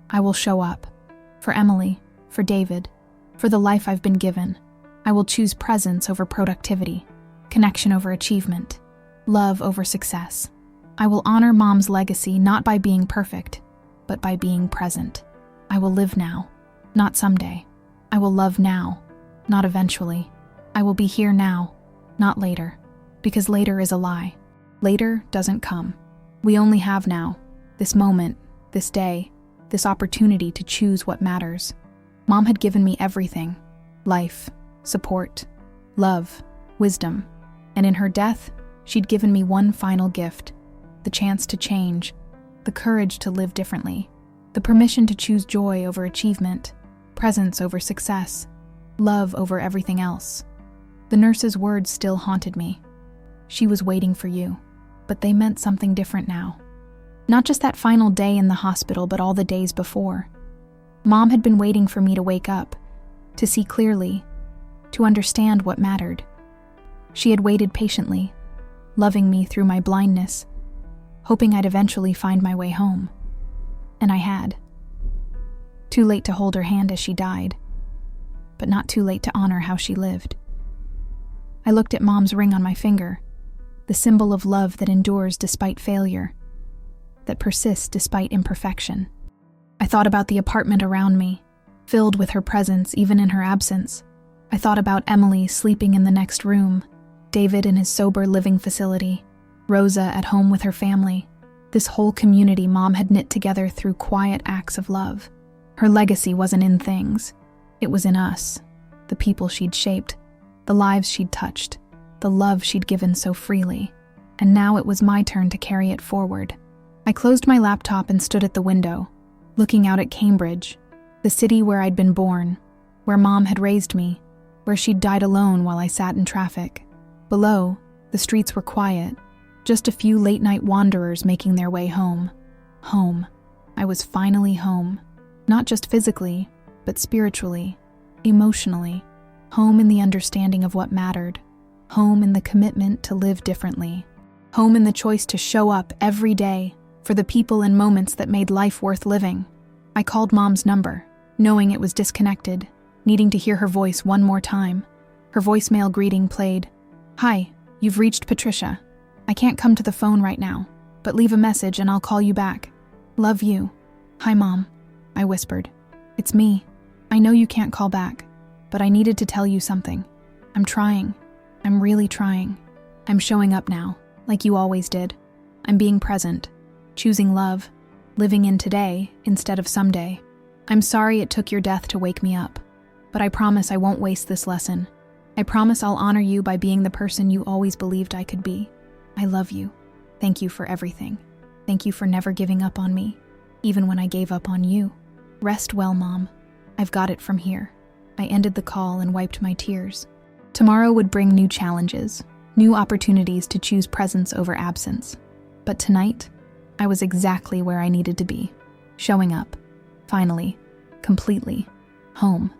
I will show up. For Emily, for David, for the life I've been given. I will choose presence over productivity, connection over achievement, love over success. I will honor Mom's legacy not by being perfect, but by being present. I will live now, not someday. I will love now, not eventually. I will be here now, not later, because later is a lie. Later doesn't come. We only have now, this moment, this day, this opportunity to choose what matters. Mom had given me everything: life, support, love, wisdom. And in her death, she'd given me one final gift: the chance to change, the courage to live differently, the permission to choose joy over achievement, presence over success, love over everything else. The nurse's words still haunted me. She was waiting for you, but they meant something different now. Not just that final day in the hospital, but all the days before. Mom had been waiting for me to wake up, to see clearly, to understand what mattered. She had waited patiently, loving me through my blindness, hoping I'd eventually find my way home. And I had. Too late to hold her hand as she died, but not too late to honor how she lived. I looked at Mom's ring on my finger, the symbol of love that endures despite failure, that persists despite imperfection. I thought about the apartment around me, filled with her presence even in her absence. I thought about Emily sleeping in the next room, David in his sober living facility, Rosa at home with her family. This whole community Mom had knit together through quiet acts of love. Her legacy wasn't in things. It was in us, the people she'd shaped, the lives she'd touched, the love she'd given so freely. And now it was my turn to carry it forward. I closed my laptop and stood at the window, looking out at Cambridge, the city where I'd been born, where Mom had raised me, where she'd died alone while I sat in traffic. Below, the streets were quiet, just a few late-night wanderers making their way home. Home. I was finally home. Not just physically, but spiritually, emotionally. Home in the understanding of what mattered. Home in the commitment to live differently. Home in the choice to show up every day for the people and moments that made life worth living. I called Mom's number, knowing it was disconnected, needing to hear her voice one more time. Her voicemail greeting played. "Hi, you've reached Patricia. I can't come to the phone right now, but leave a message and I'll call you back. Love you." "Hi, Mom," I whispered. "It's me. I know you can't call back, but I needed to tell you something. I'm trying. I'm really trying. I'm showing up now, like you always did. I'm being present, choosing love, living in today instead of someday. I'm sorry it took your death to wake me up, but I promise I won't waste this lesson. I promise I'll honor you by being the person you always believed I could be. I love you. Thank you for everything. Thank you for never giving up on me, even when I gave up on you. Rest well, Mom. I've got it from here." I ended the call and wiped my tears. Tomorrow would bring new challenges, new opportunities to choose presence over absence. But tonight, I was exactly where I needed to be, showing up, finally, completely, home.